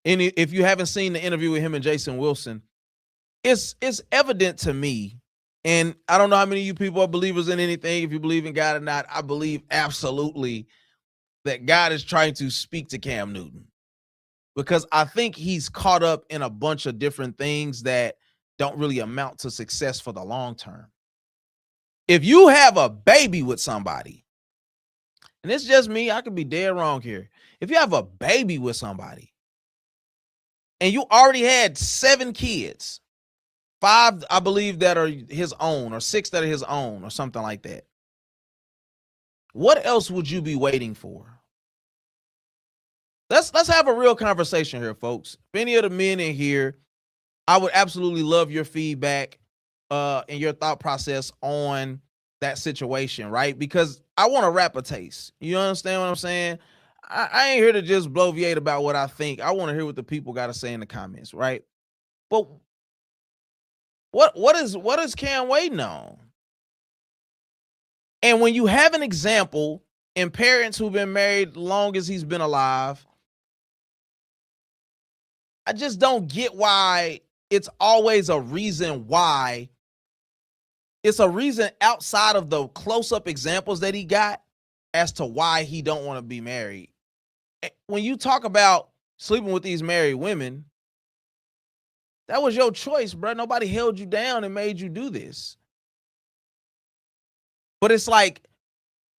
And if you haven't seen the interview with him and Jason Wilson, it's evident to me, and I don't know how many of you people are believers in anything, if you believe in God or not. I believe absolutely that God is trying to speak to Cam Newton, because I think he's caught up in a bunch of different things that don't really amount to success for the long term. If you have a baby with somebody, and it's just me, I could be dead wrong here. If you have a baby with somebody and you already had 7 kids, 5, I believe, that are his own, or 6 that are his own, or something like that, what else would you be waiting for? Let's have a real conversation here, folks. If any of the men in here, I would absolutely love your feedback and your thought process on that situation, right? Because I want to rap a taste. You understand what I'm saying? I ain't here to just bloviate about what I think. I want to hear what the people got to say in the comments, right? But what is Cam waiting on? And when you have an example in parents who've been married long as he's been alive, I just don't get why it's always a reason why. It's a reason outside of the close-up examples that he got as to why he don't want to be married. When you talk about sleeping with these married women, that was your choice, bro. Nobody held you down and made you do this. But it's like,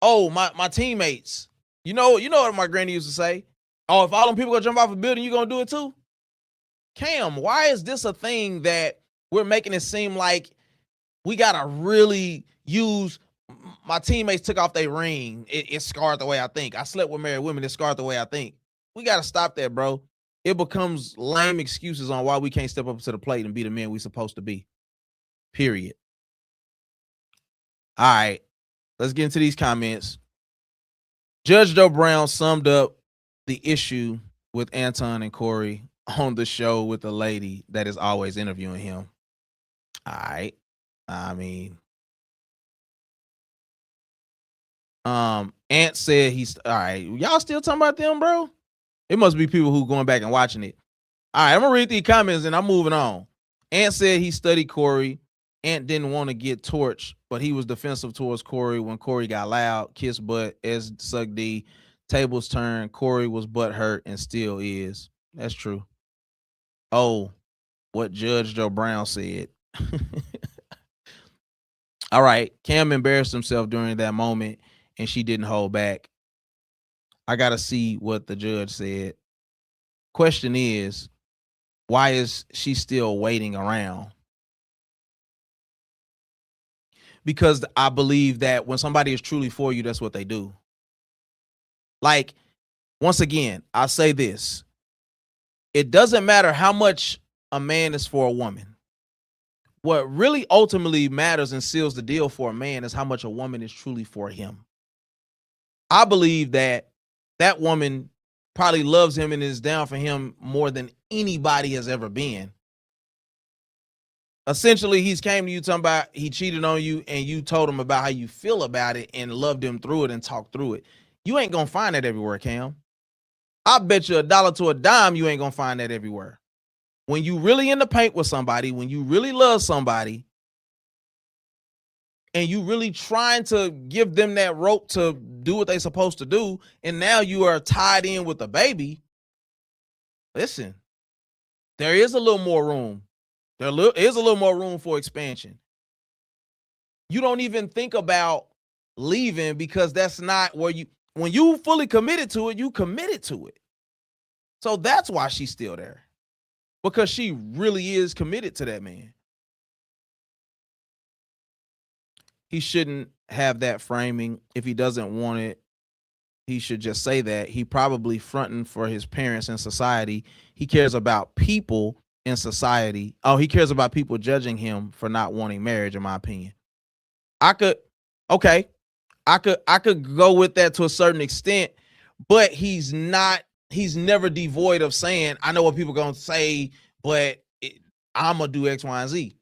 oh, my teammates, you know what my granny used to say? Oh, if all them people go jump off a building, you gonna do it too? Cam, why is this a thing that we're making it seem like we gotta really use? My teammates took off their ring. It scarred the way I think. I slept with married women. It scarred the way I think. We gotta stop that, bro. It becomes lame excuses on why we can't step up to the plate and be the men we supposed to be. Period. All right, let's get into these comments. Judge Joe Brown summed up the issue with Anton and Corey on the show with the lady that is always interviewing him. All right. I mean, Ant said he's all right. Y'all still talking about them, bro? It must be people who going back and watching it. All right, I'm gonna read these comments and I'm moving on. Ant said he studied Corey. Ant didn't want to get torched, but he was defensive towards Corey when Corey got loud, kissed butt, as suck D. Tables turned. Corey was butt hurt and still is. That's true. Oh, what Judge Joe Brown said. All right, Cam embarrassed himself during that moment, and she didn't hold back. I got to see what the judge said. Question is, why is she still waiting around? Because I believe that when somebody is truly for you, that's what they do. Like, once again, I'll say this. It doesn't matter how much a man is for a woman. What really ultimately matters and seals the deal for a man is how much a woman is truly for him. I believe that that woman probably loves him and is down for him more than anybody has ever been. Essentially, he's came to you talking about he cheated on you and you told him about how you feel about it and loved him through it and talked through it. You ain't going to find that everywhere, Cam. I bet you $1 to a dime you ain't going to find that everywhere. When you really in the paint with somebody, when you really love somebody, and you really trying to give them that rope to do what they're supposed to do, and now you are tied in with a baby, listen, there is a little more room. Is a little more room for expansion. You don't even think about leaving because that's not where when you fully committed to it, you committed to it. So that's why she's still there, because she really is committed to that man. He shouldn't have that framing. If he doesn't want it, he should just say that. He probably fronting for his parents in society. He cares about people in society. Oh, he cares about people judging him for not wanting marriage, in my opinion. I could go with that to a certain extent, but he's never devoid of saying, I know what people are going to say, but I'm going to do X, Y, and Z.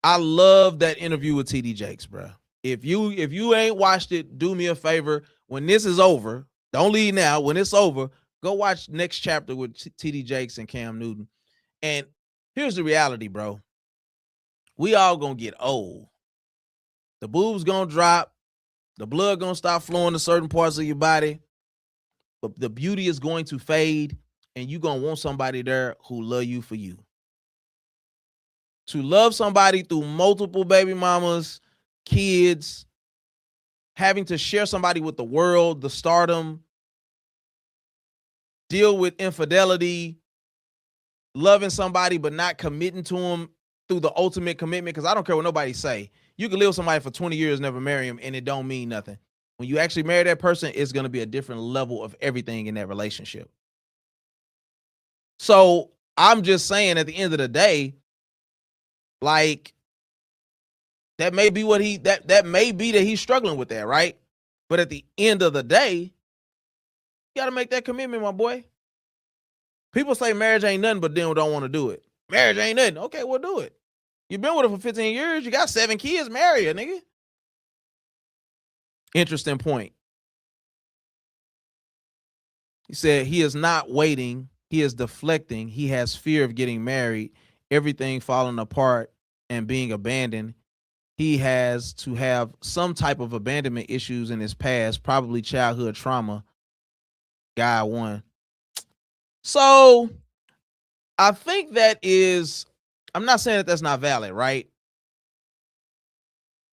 I love that interview with TD Jakes, bro. If you ain't watched it, do me a favor. When this is over, don't leave now. When it's over, go watch next chapter with TD Jakes and Cam Newton. And here's the reality, bro. We all gonna get old. The boobs gonna drop. The blood gonna stop flowing to certain parts of your body. But the beauty is going to fade, and you gonna want somebody there who love you for you. To love somebody through multiple baby mamas, kids, having to share somebody with the world, the stardom, deal with infidelity, loving somebody but not committing to them through the ultimate commitment, because I don't care what nobody say. You can live with somebody for 20 years, never marry him, and it don't mean nothing. When you actually marry that person, it's going to be a different level of everything in that relationship. So I'm just saying, at the end of the day, like, that may be what that may be that he's struggling with that, right? But at the end of the day, you got to make that commitment, my boy. People say marriage ain't nothing, but then don't want to do it. Marriage ain't nothing. Okay, we'll do it. You've been with her for 15 years. You got 7 kids. Marry her, nigga. Interesting point. He said he is not waiting. He is deflecting. He has fear of getting married, everything falling apart and being abandoned. He has to have some type of abandonment issues in his past, probably childhood trauma. Guy 1. So I think that is, I'm not saying that that's not valid, right?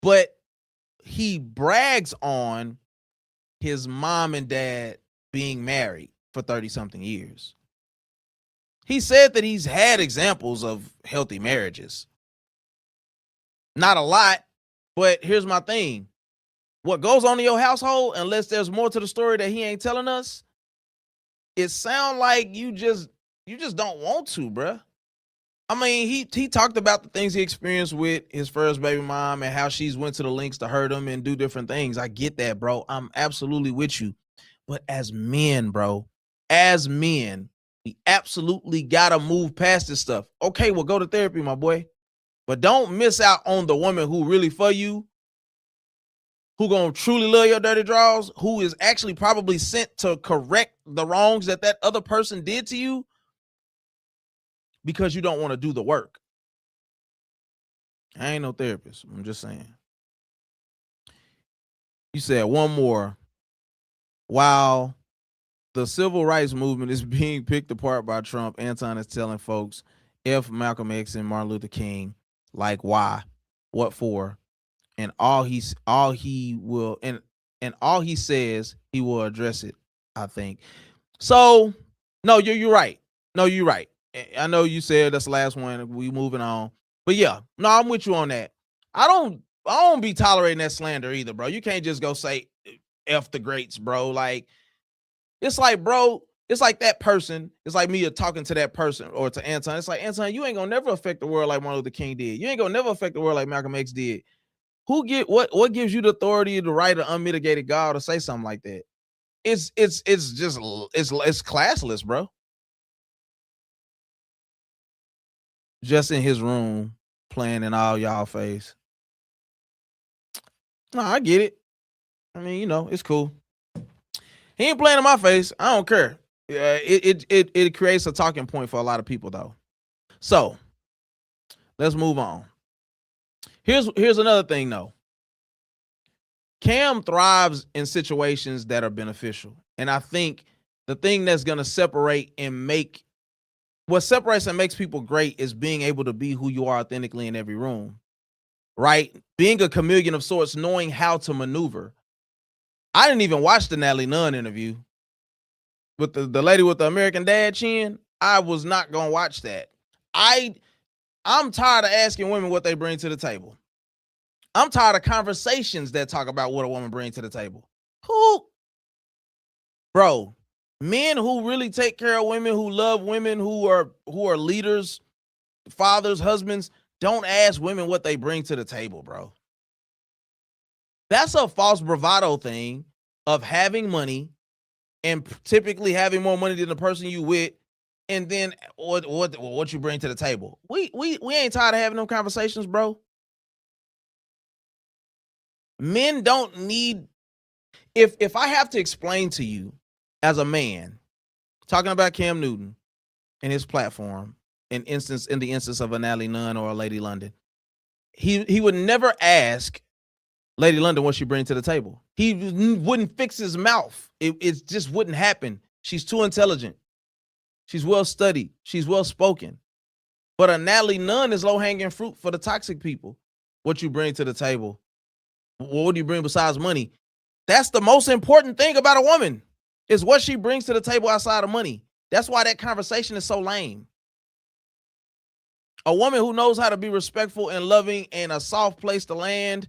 But he brags on his mom and dad being married for 30-something years. He said that he's had examples of healthy marriages. Not a lot, but here's my thing. What goes on in your household, unless there's more to the story that he ain't telling us, it sounds like you just don't want to, bruh. I mean, he talked about the things he experienced with his first baby mom and how she's went to the links to hurt him and do different things. I get that, bro. I'm absolutely with you. But as men, bro, we absolutely got to move past this stuff. Okay, well, go to therapy, my boy. But don't miss out on the woman who really for you, who gonna truly love your dirty draws, who is actually probably sent to correct the wrongs that other person did to you, because you don't want to do the work. I ain't no therapist. I'm just saying. You said one more. While the civil rights movement is being picked apart by Trump, Anton is telling folks, F Malcolm X and Martin Luther King, like why, what for, and all he says he will address it, I think. So no, you're right. No, you're right. I know you said that's the last one. We moving on. But yeah, no, I'm with you on that. I don't be tolerating that slander either, bro. You can't just go say F the greats, bro. Like, it's like, bro, it's like that person. It's like me talking to that person or to Anton. It's like, Anton, you ain't gonna never affect the world like Martin Luther King did. You ain't gonna never affect the world like Malcolm X did. What gives you the authority, the right of unmitigated God to say something like that? It's classless, bro. Just in his room playing in all y'all face. No, I get it. I mean, it's cool. He ain't playing in my face. I don't care. It creates a talking point for a lot of people, though. So let's move on. Here's another thing, though. Cam thrives in situations that are beneficial. And I think the thing that's going to separate and make what separates and makes people great is being able to be who you are authentically in every room, right? Being a chameleon of sorts, knowing how to maneuver. I didn't even watch the Natalie Nunn interview with the lady with the American Dad chin. I was not going to watch that. I'm tired of asking women what they bring to the table. I'm tired of conversations that talk about what a woman brings to the table. Bro, men who really take care of women, who love women, who are leaders, fathers, husbands, don't ask women what they bring to the table, bro. That's a false bravado thing of having money and typically having more money than the person you with, and then what you bring to the table. We ain't tired of having them conversations, bro. Men don't need. If I have to explain to you as a man, talking about Cam Newton and his platform, in the instance of a Natalie Nunn or a Lady London, he would never ask Lady London what she brings to the table. He wouldn't fix his mouth. It just wouldn't happen. She's too intelligent. She's well studied. She's well spoken. But a Natalie Nunn is low hanging fruit for the toxic people. What you bring to the table? What do you bring besides money? That's the most important thing about a woman, is what she brings to the table outside of money. That's why that conversation is so lame. A woman who knows how to be respectful and loving and a soft place to land,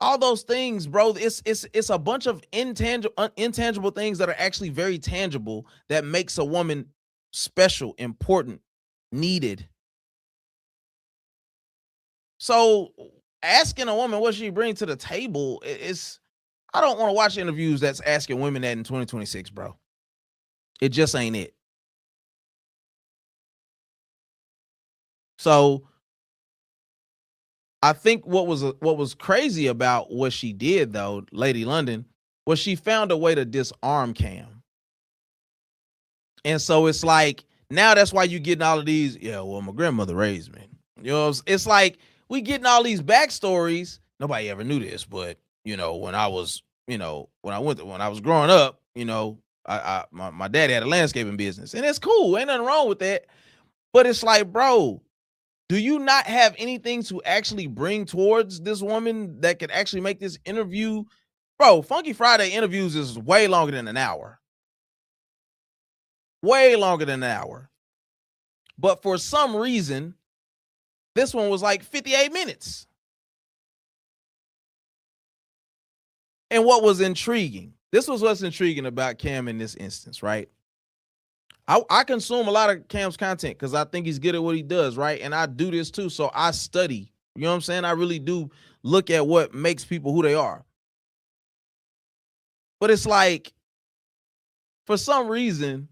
all those things, bro, it's a bunch of intangible things that are actually very tangible that makes a woman special, important, needed. So asking a woman what she brings to the table is, I don't want to watch interviews that's asking women that in 2026, bro. It just ain't it. So I think what was crazy about what she did, though, Lady London, was she found a way to disarm Cam. And so it's like, now that's why you getting all of these, yeah, well, my grandmother raised me. You know, it's like we getting all these backstories. Nobody ever knew this, but when I was, when I was growing up, my dad had a landscaping business, and it's cool. Ain't nothing wrong with that. But it's like, bro, do you not have anything to actually bring towards this woman that could actually make this interview? Bro, Funky Friday interviews is way longer than an hour. Way longer than an hour. But for some reason, this one was like 58 minutes. And what was intriguing, this was what's intriguing about Cam in this instance, right? I consume a lot of Cam's content because I think he's good at what he does, right? And I do this too. So I study, you know what I'm saying? I really do look at what makes people who they are. But it's like, for some reason,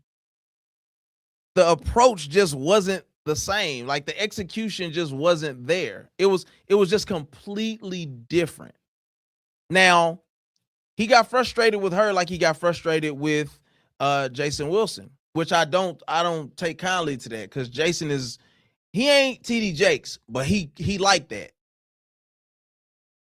the approach just wasn't the same. Like the execution just wasn't there. It was just completely different. Now, he got frustrated with her like he got frustrated with Jason Wilson, which I don't take kindly to that, because Jason he ain't TD Jakes, but he like that.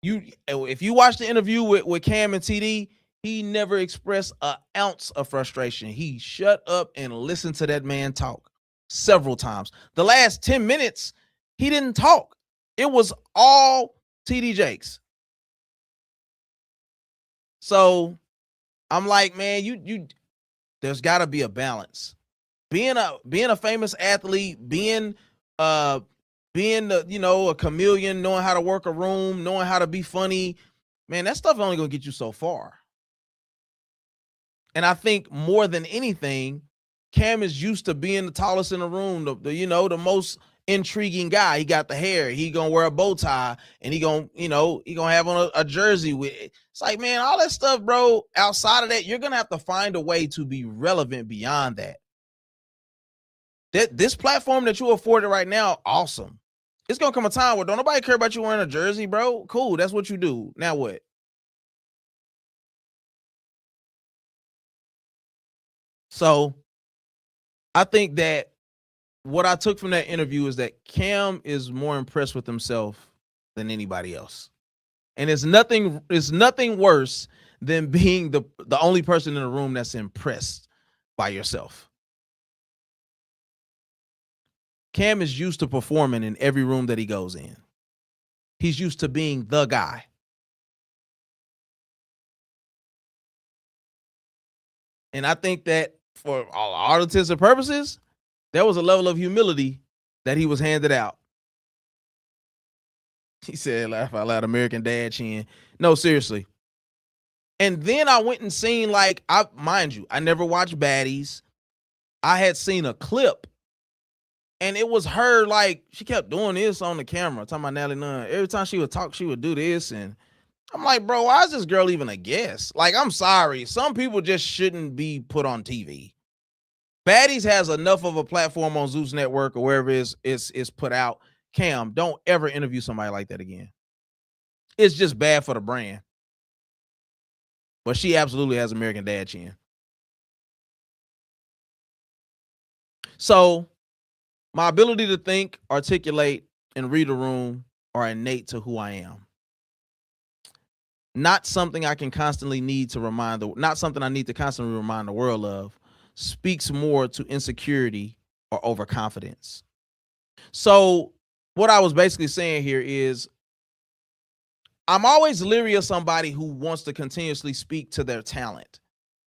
If you watch the interview with Cam and TD, he never expressed an ounce of frustration. He shut up and listened to that man talk several times. The last 10 minutes, he didn't talk. It was all TD Jakes. So I'm like, man, you there's got to be a balance. Being a famous athlete, being a chameleon, knowing how to work a room, knowing how to be funny, man, that stuff only gonna get you so far. And I think more than anything, Cam is used to being the tallest in the room, the most intriguing guy. He got the hair, he gonna wear a bow tie, and he gonna have on a jersey with it. It's like, man, all that stuff, bro, outside of that, you're gonna have to find a way to be relevant beyond that. This platform that you afforded right now, awesome. It's gonna come a time where don't nobody care about you wearing a jersey, bro. Cool, that's what you do. Now what? So I think that what I took from that interview is that Cam is more impressed with himself than anybody else. And it's nothing worse than being the only person in the room that's impressed by yourself. Cam is used to performing in every room that he goes in. He's used to being the guy. And I think that for all intents and purposes, there was a level of humility that he was handed out. He said, laugh out loud, American Dad chin. No, seriously. And then I went and seen, like, mind you, I never watched Baddies. I had seen a clip, and it was her, like, she kept doing this on the camera, talking about Natalie Nunn. Every time she would talk, she would do this, and I'm like, bro, why is this girl even a guest? Like, I'm sorry. Some people just shouldn't be put on TV. Baddies has enough of a platform on Zeus Network or wherever it's put out. Cam, don't ever interview somebody like that again. It's just bad for the brand. But she absolutely has American Dad chin. So my ability to think, articulate, and read a room are innate to who I am. Not something I can constantly need to remind not something I need to constantly remind the world of. Speaks more to insecurity or overconfidence. So what I was basically saying here is I'm always leery of somebody who wants to continuously speak to their talent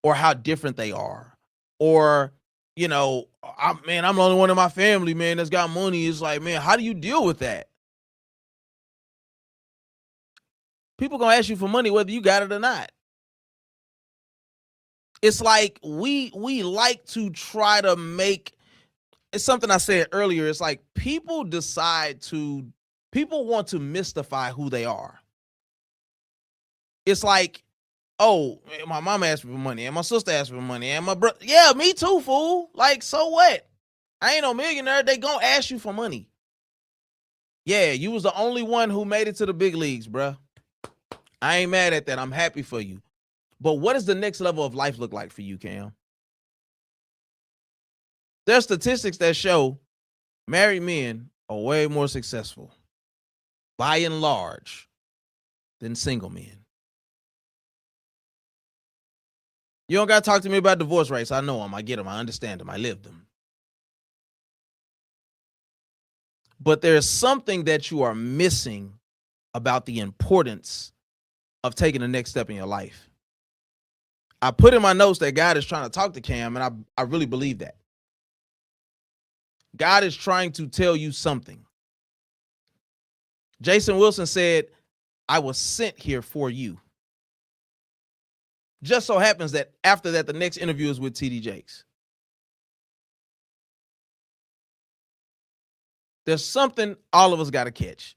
or how different they are. Or, you know, I'm the only one in my family, man, that's got money. It's like, man, how do you deal with that? People gonna ask you for money whether you got it or not. It's like we like to try to make, it's something I said earlier. It's like people want to mystify who they are. It's like, oh, my mom asked me for money, and my sister asked me for money, and my brother, yeah, me too, fool. Like, so what? I ain't no millionaire. They gonna ask you for money. Yeah, you was the only one who made it to the big leagues, bruh. I ain't mad at that. I'm happy for you. But what does the next level of life look like for you, Cam? There's statistics that show married men are way more successful, by and large, than single men. You don't got to talk to me about divorce rates. I know them. I get them. I understand them. I live them. But there's something that you are missing about the importance of taking the next step in your life. I put in my notes that God is trying to talk to Cam, and I really believe that. God is trying to tell you something. Jason Wilson said, I was sent here for you. Just so happens that after that, the next interview is with TD Jakes. There's something all of us got to catch.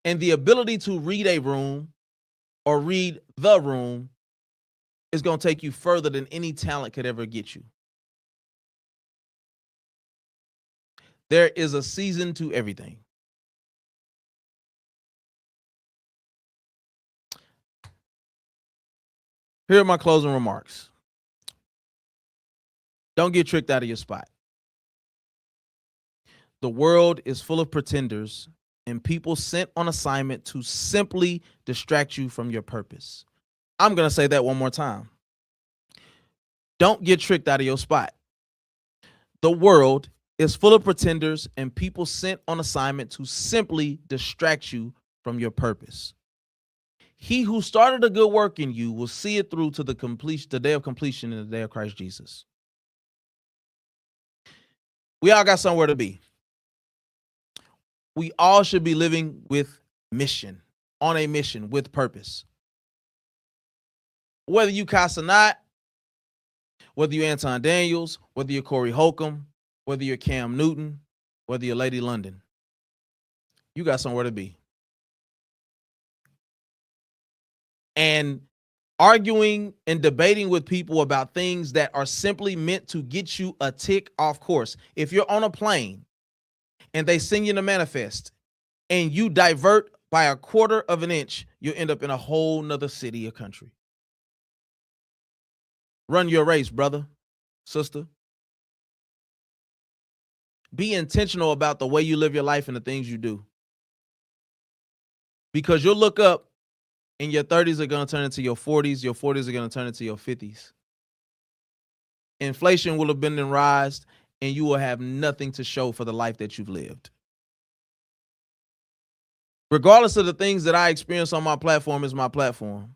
And the ability to read a room or read the room is going to take you further than any talent could ever get you. There is a season to everything. Here are my closing remarks. Don't get tricked out of your spot. The world is full of pretenders and people sent on assignment to simply distract you from your purpose. I'm going to say that one more time. Don't get tricked out of your spot. The world is full of pretenders and people sent on assignment to simply distract you from your purpose. He who started a good work in you will see it through to the day of completion in the day of Christ Jesus. We all got somewhere to be. We all should be living with mission, on a mission with purpose. Whether you Cas or not, whether you're Anton Daniels, whether you're Corey Holcomb, whether you're Cam Newton, whether you're Lady London, you got somewhere to be. And arguing and debating with people about things that are simply meant to get you a tick off course. If you're on a plane and they send you the manifest and you divert by a quarter of an inch, you'll end up in a whole nother city or country. Run your race, brother, sister. Be intentional about the way you live your life and the things you do. because you'll look up and your 30s are going to turn into your 40s are going to turn into your 50s. Inflation will have been in rise, and you will have nothing to show for the life that you've lived. Regardless of the things that I experience on my platform is my platform.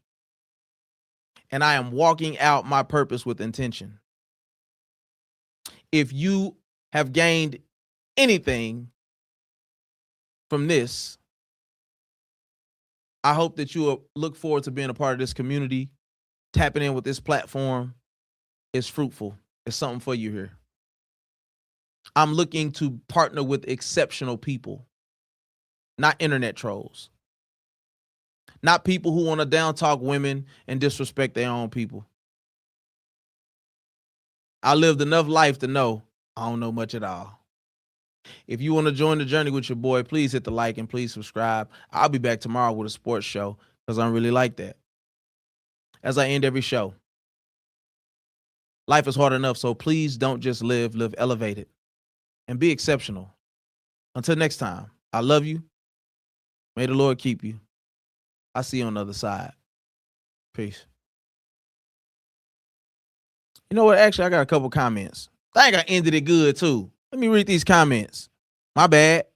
And I am walking out my purpose with intention. If you have gained anything from this, I hope that you will look forward to being a part of this community. Tapping in with this platform is fruitful. It's something for you here. I'm looking to partner with exceptional people, not internet trolls, not people who want to down talk women and disrespect their own people. I lived enough life to know I don't know much at all. If you want to join the journey with your boy, please hit the like and please subscribe. I'll be back tomorrow with a sports show because I'm really like that. As I end every show, life is hard enough, so please don't just live elevated and be exceptional. Until next time, I love you. May the Lord keep you. I'll see you on the other side. Peace. You know what? Actually, I got a couple comments. I think I ended it good too. Let me read these comments. My bad.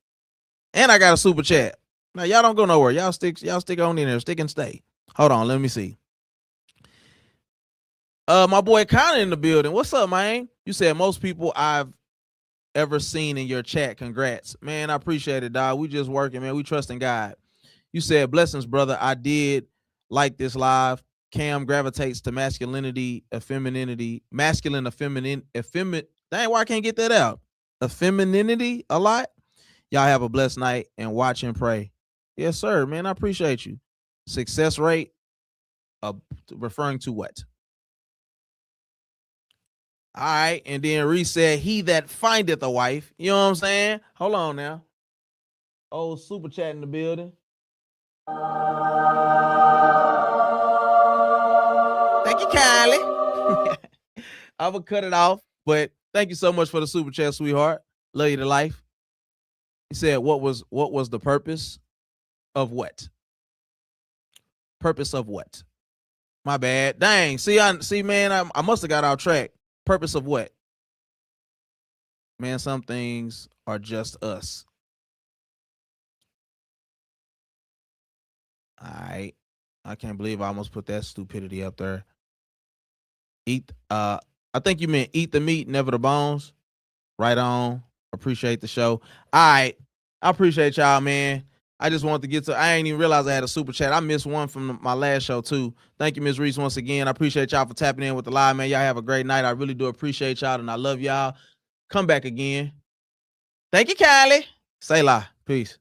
And I got a super chat. Now y'all don't go nowhere. Y'all stick on in there. Stick and stay. Hold on, let me see. My boy Connor in the building. What's up, man? You said most people I've ever seen in your chat. Congrats. Man, I appreciate it, dog. We just working, man. We trusting God. You said blessings, brother. I did like this live. Cam gravitates to masculinity, effemininity, masculine, effeminine. Dang, why I can't get that out? Effemininity a lot. Y'all have a blessed night and watch and pray. Yes, sir, man. I appreciate you. Success rate, referring to what? All right, and then Reese said, he that findeth a wife. You know what I'm saying? Hold on now. Oh, super chat in the building. Thank you kindly. I will cut it off, but thank you so much for the super chat, sweetheart. Love you to life. He said, what was the purpose of what? Purpose of what? My bad. Dang. See, man, I must have got off track. Purpose of what? Man, some things are just us. All right. I can't believe I almost put that stupidity up there. I think you meant eat the meat, never the bones. Right on. Appreciate the show. All right. I appreciate y'all, man. I just wanted to get to, I ain't even realize I had a super chat. I missed one from my last show too. Thank you, Ms. Reese, once again. I appreciate y'all for tapping in with the live, man. Y'all have a great night. I really do appreciate y'all and I love y'all. Come back again. Thank you, Kylie. Say la. Peace.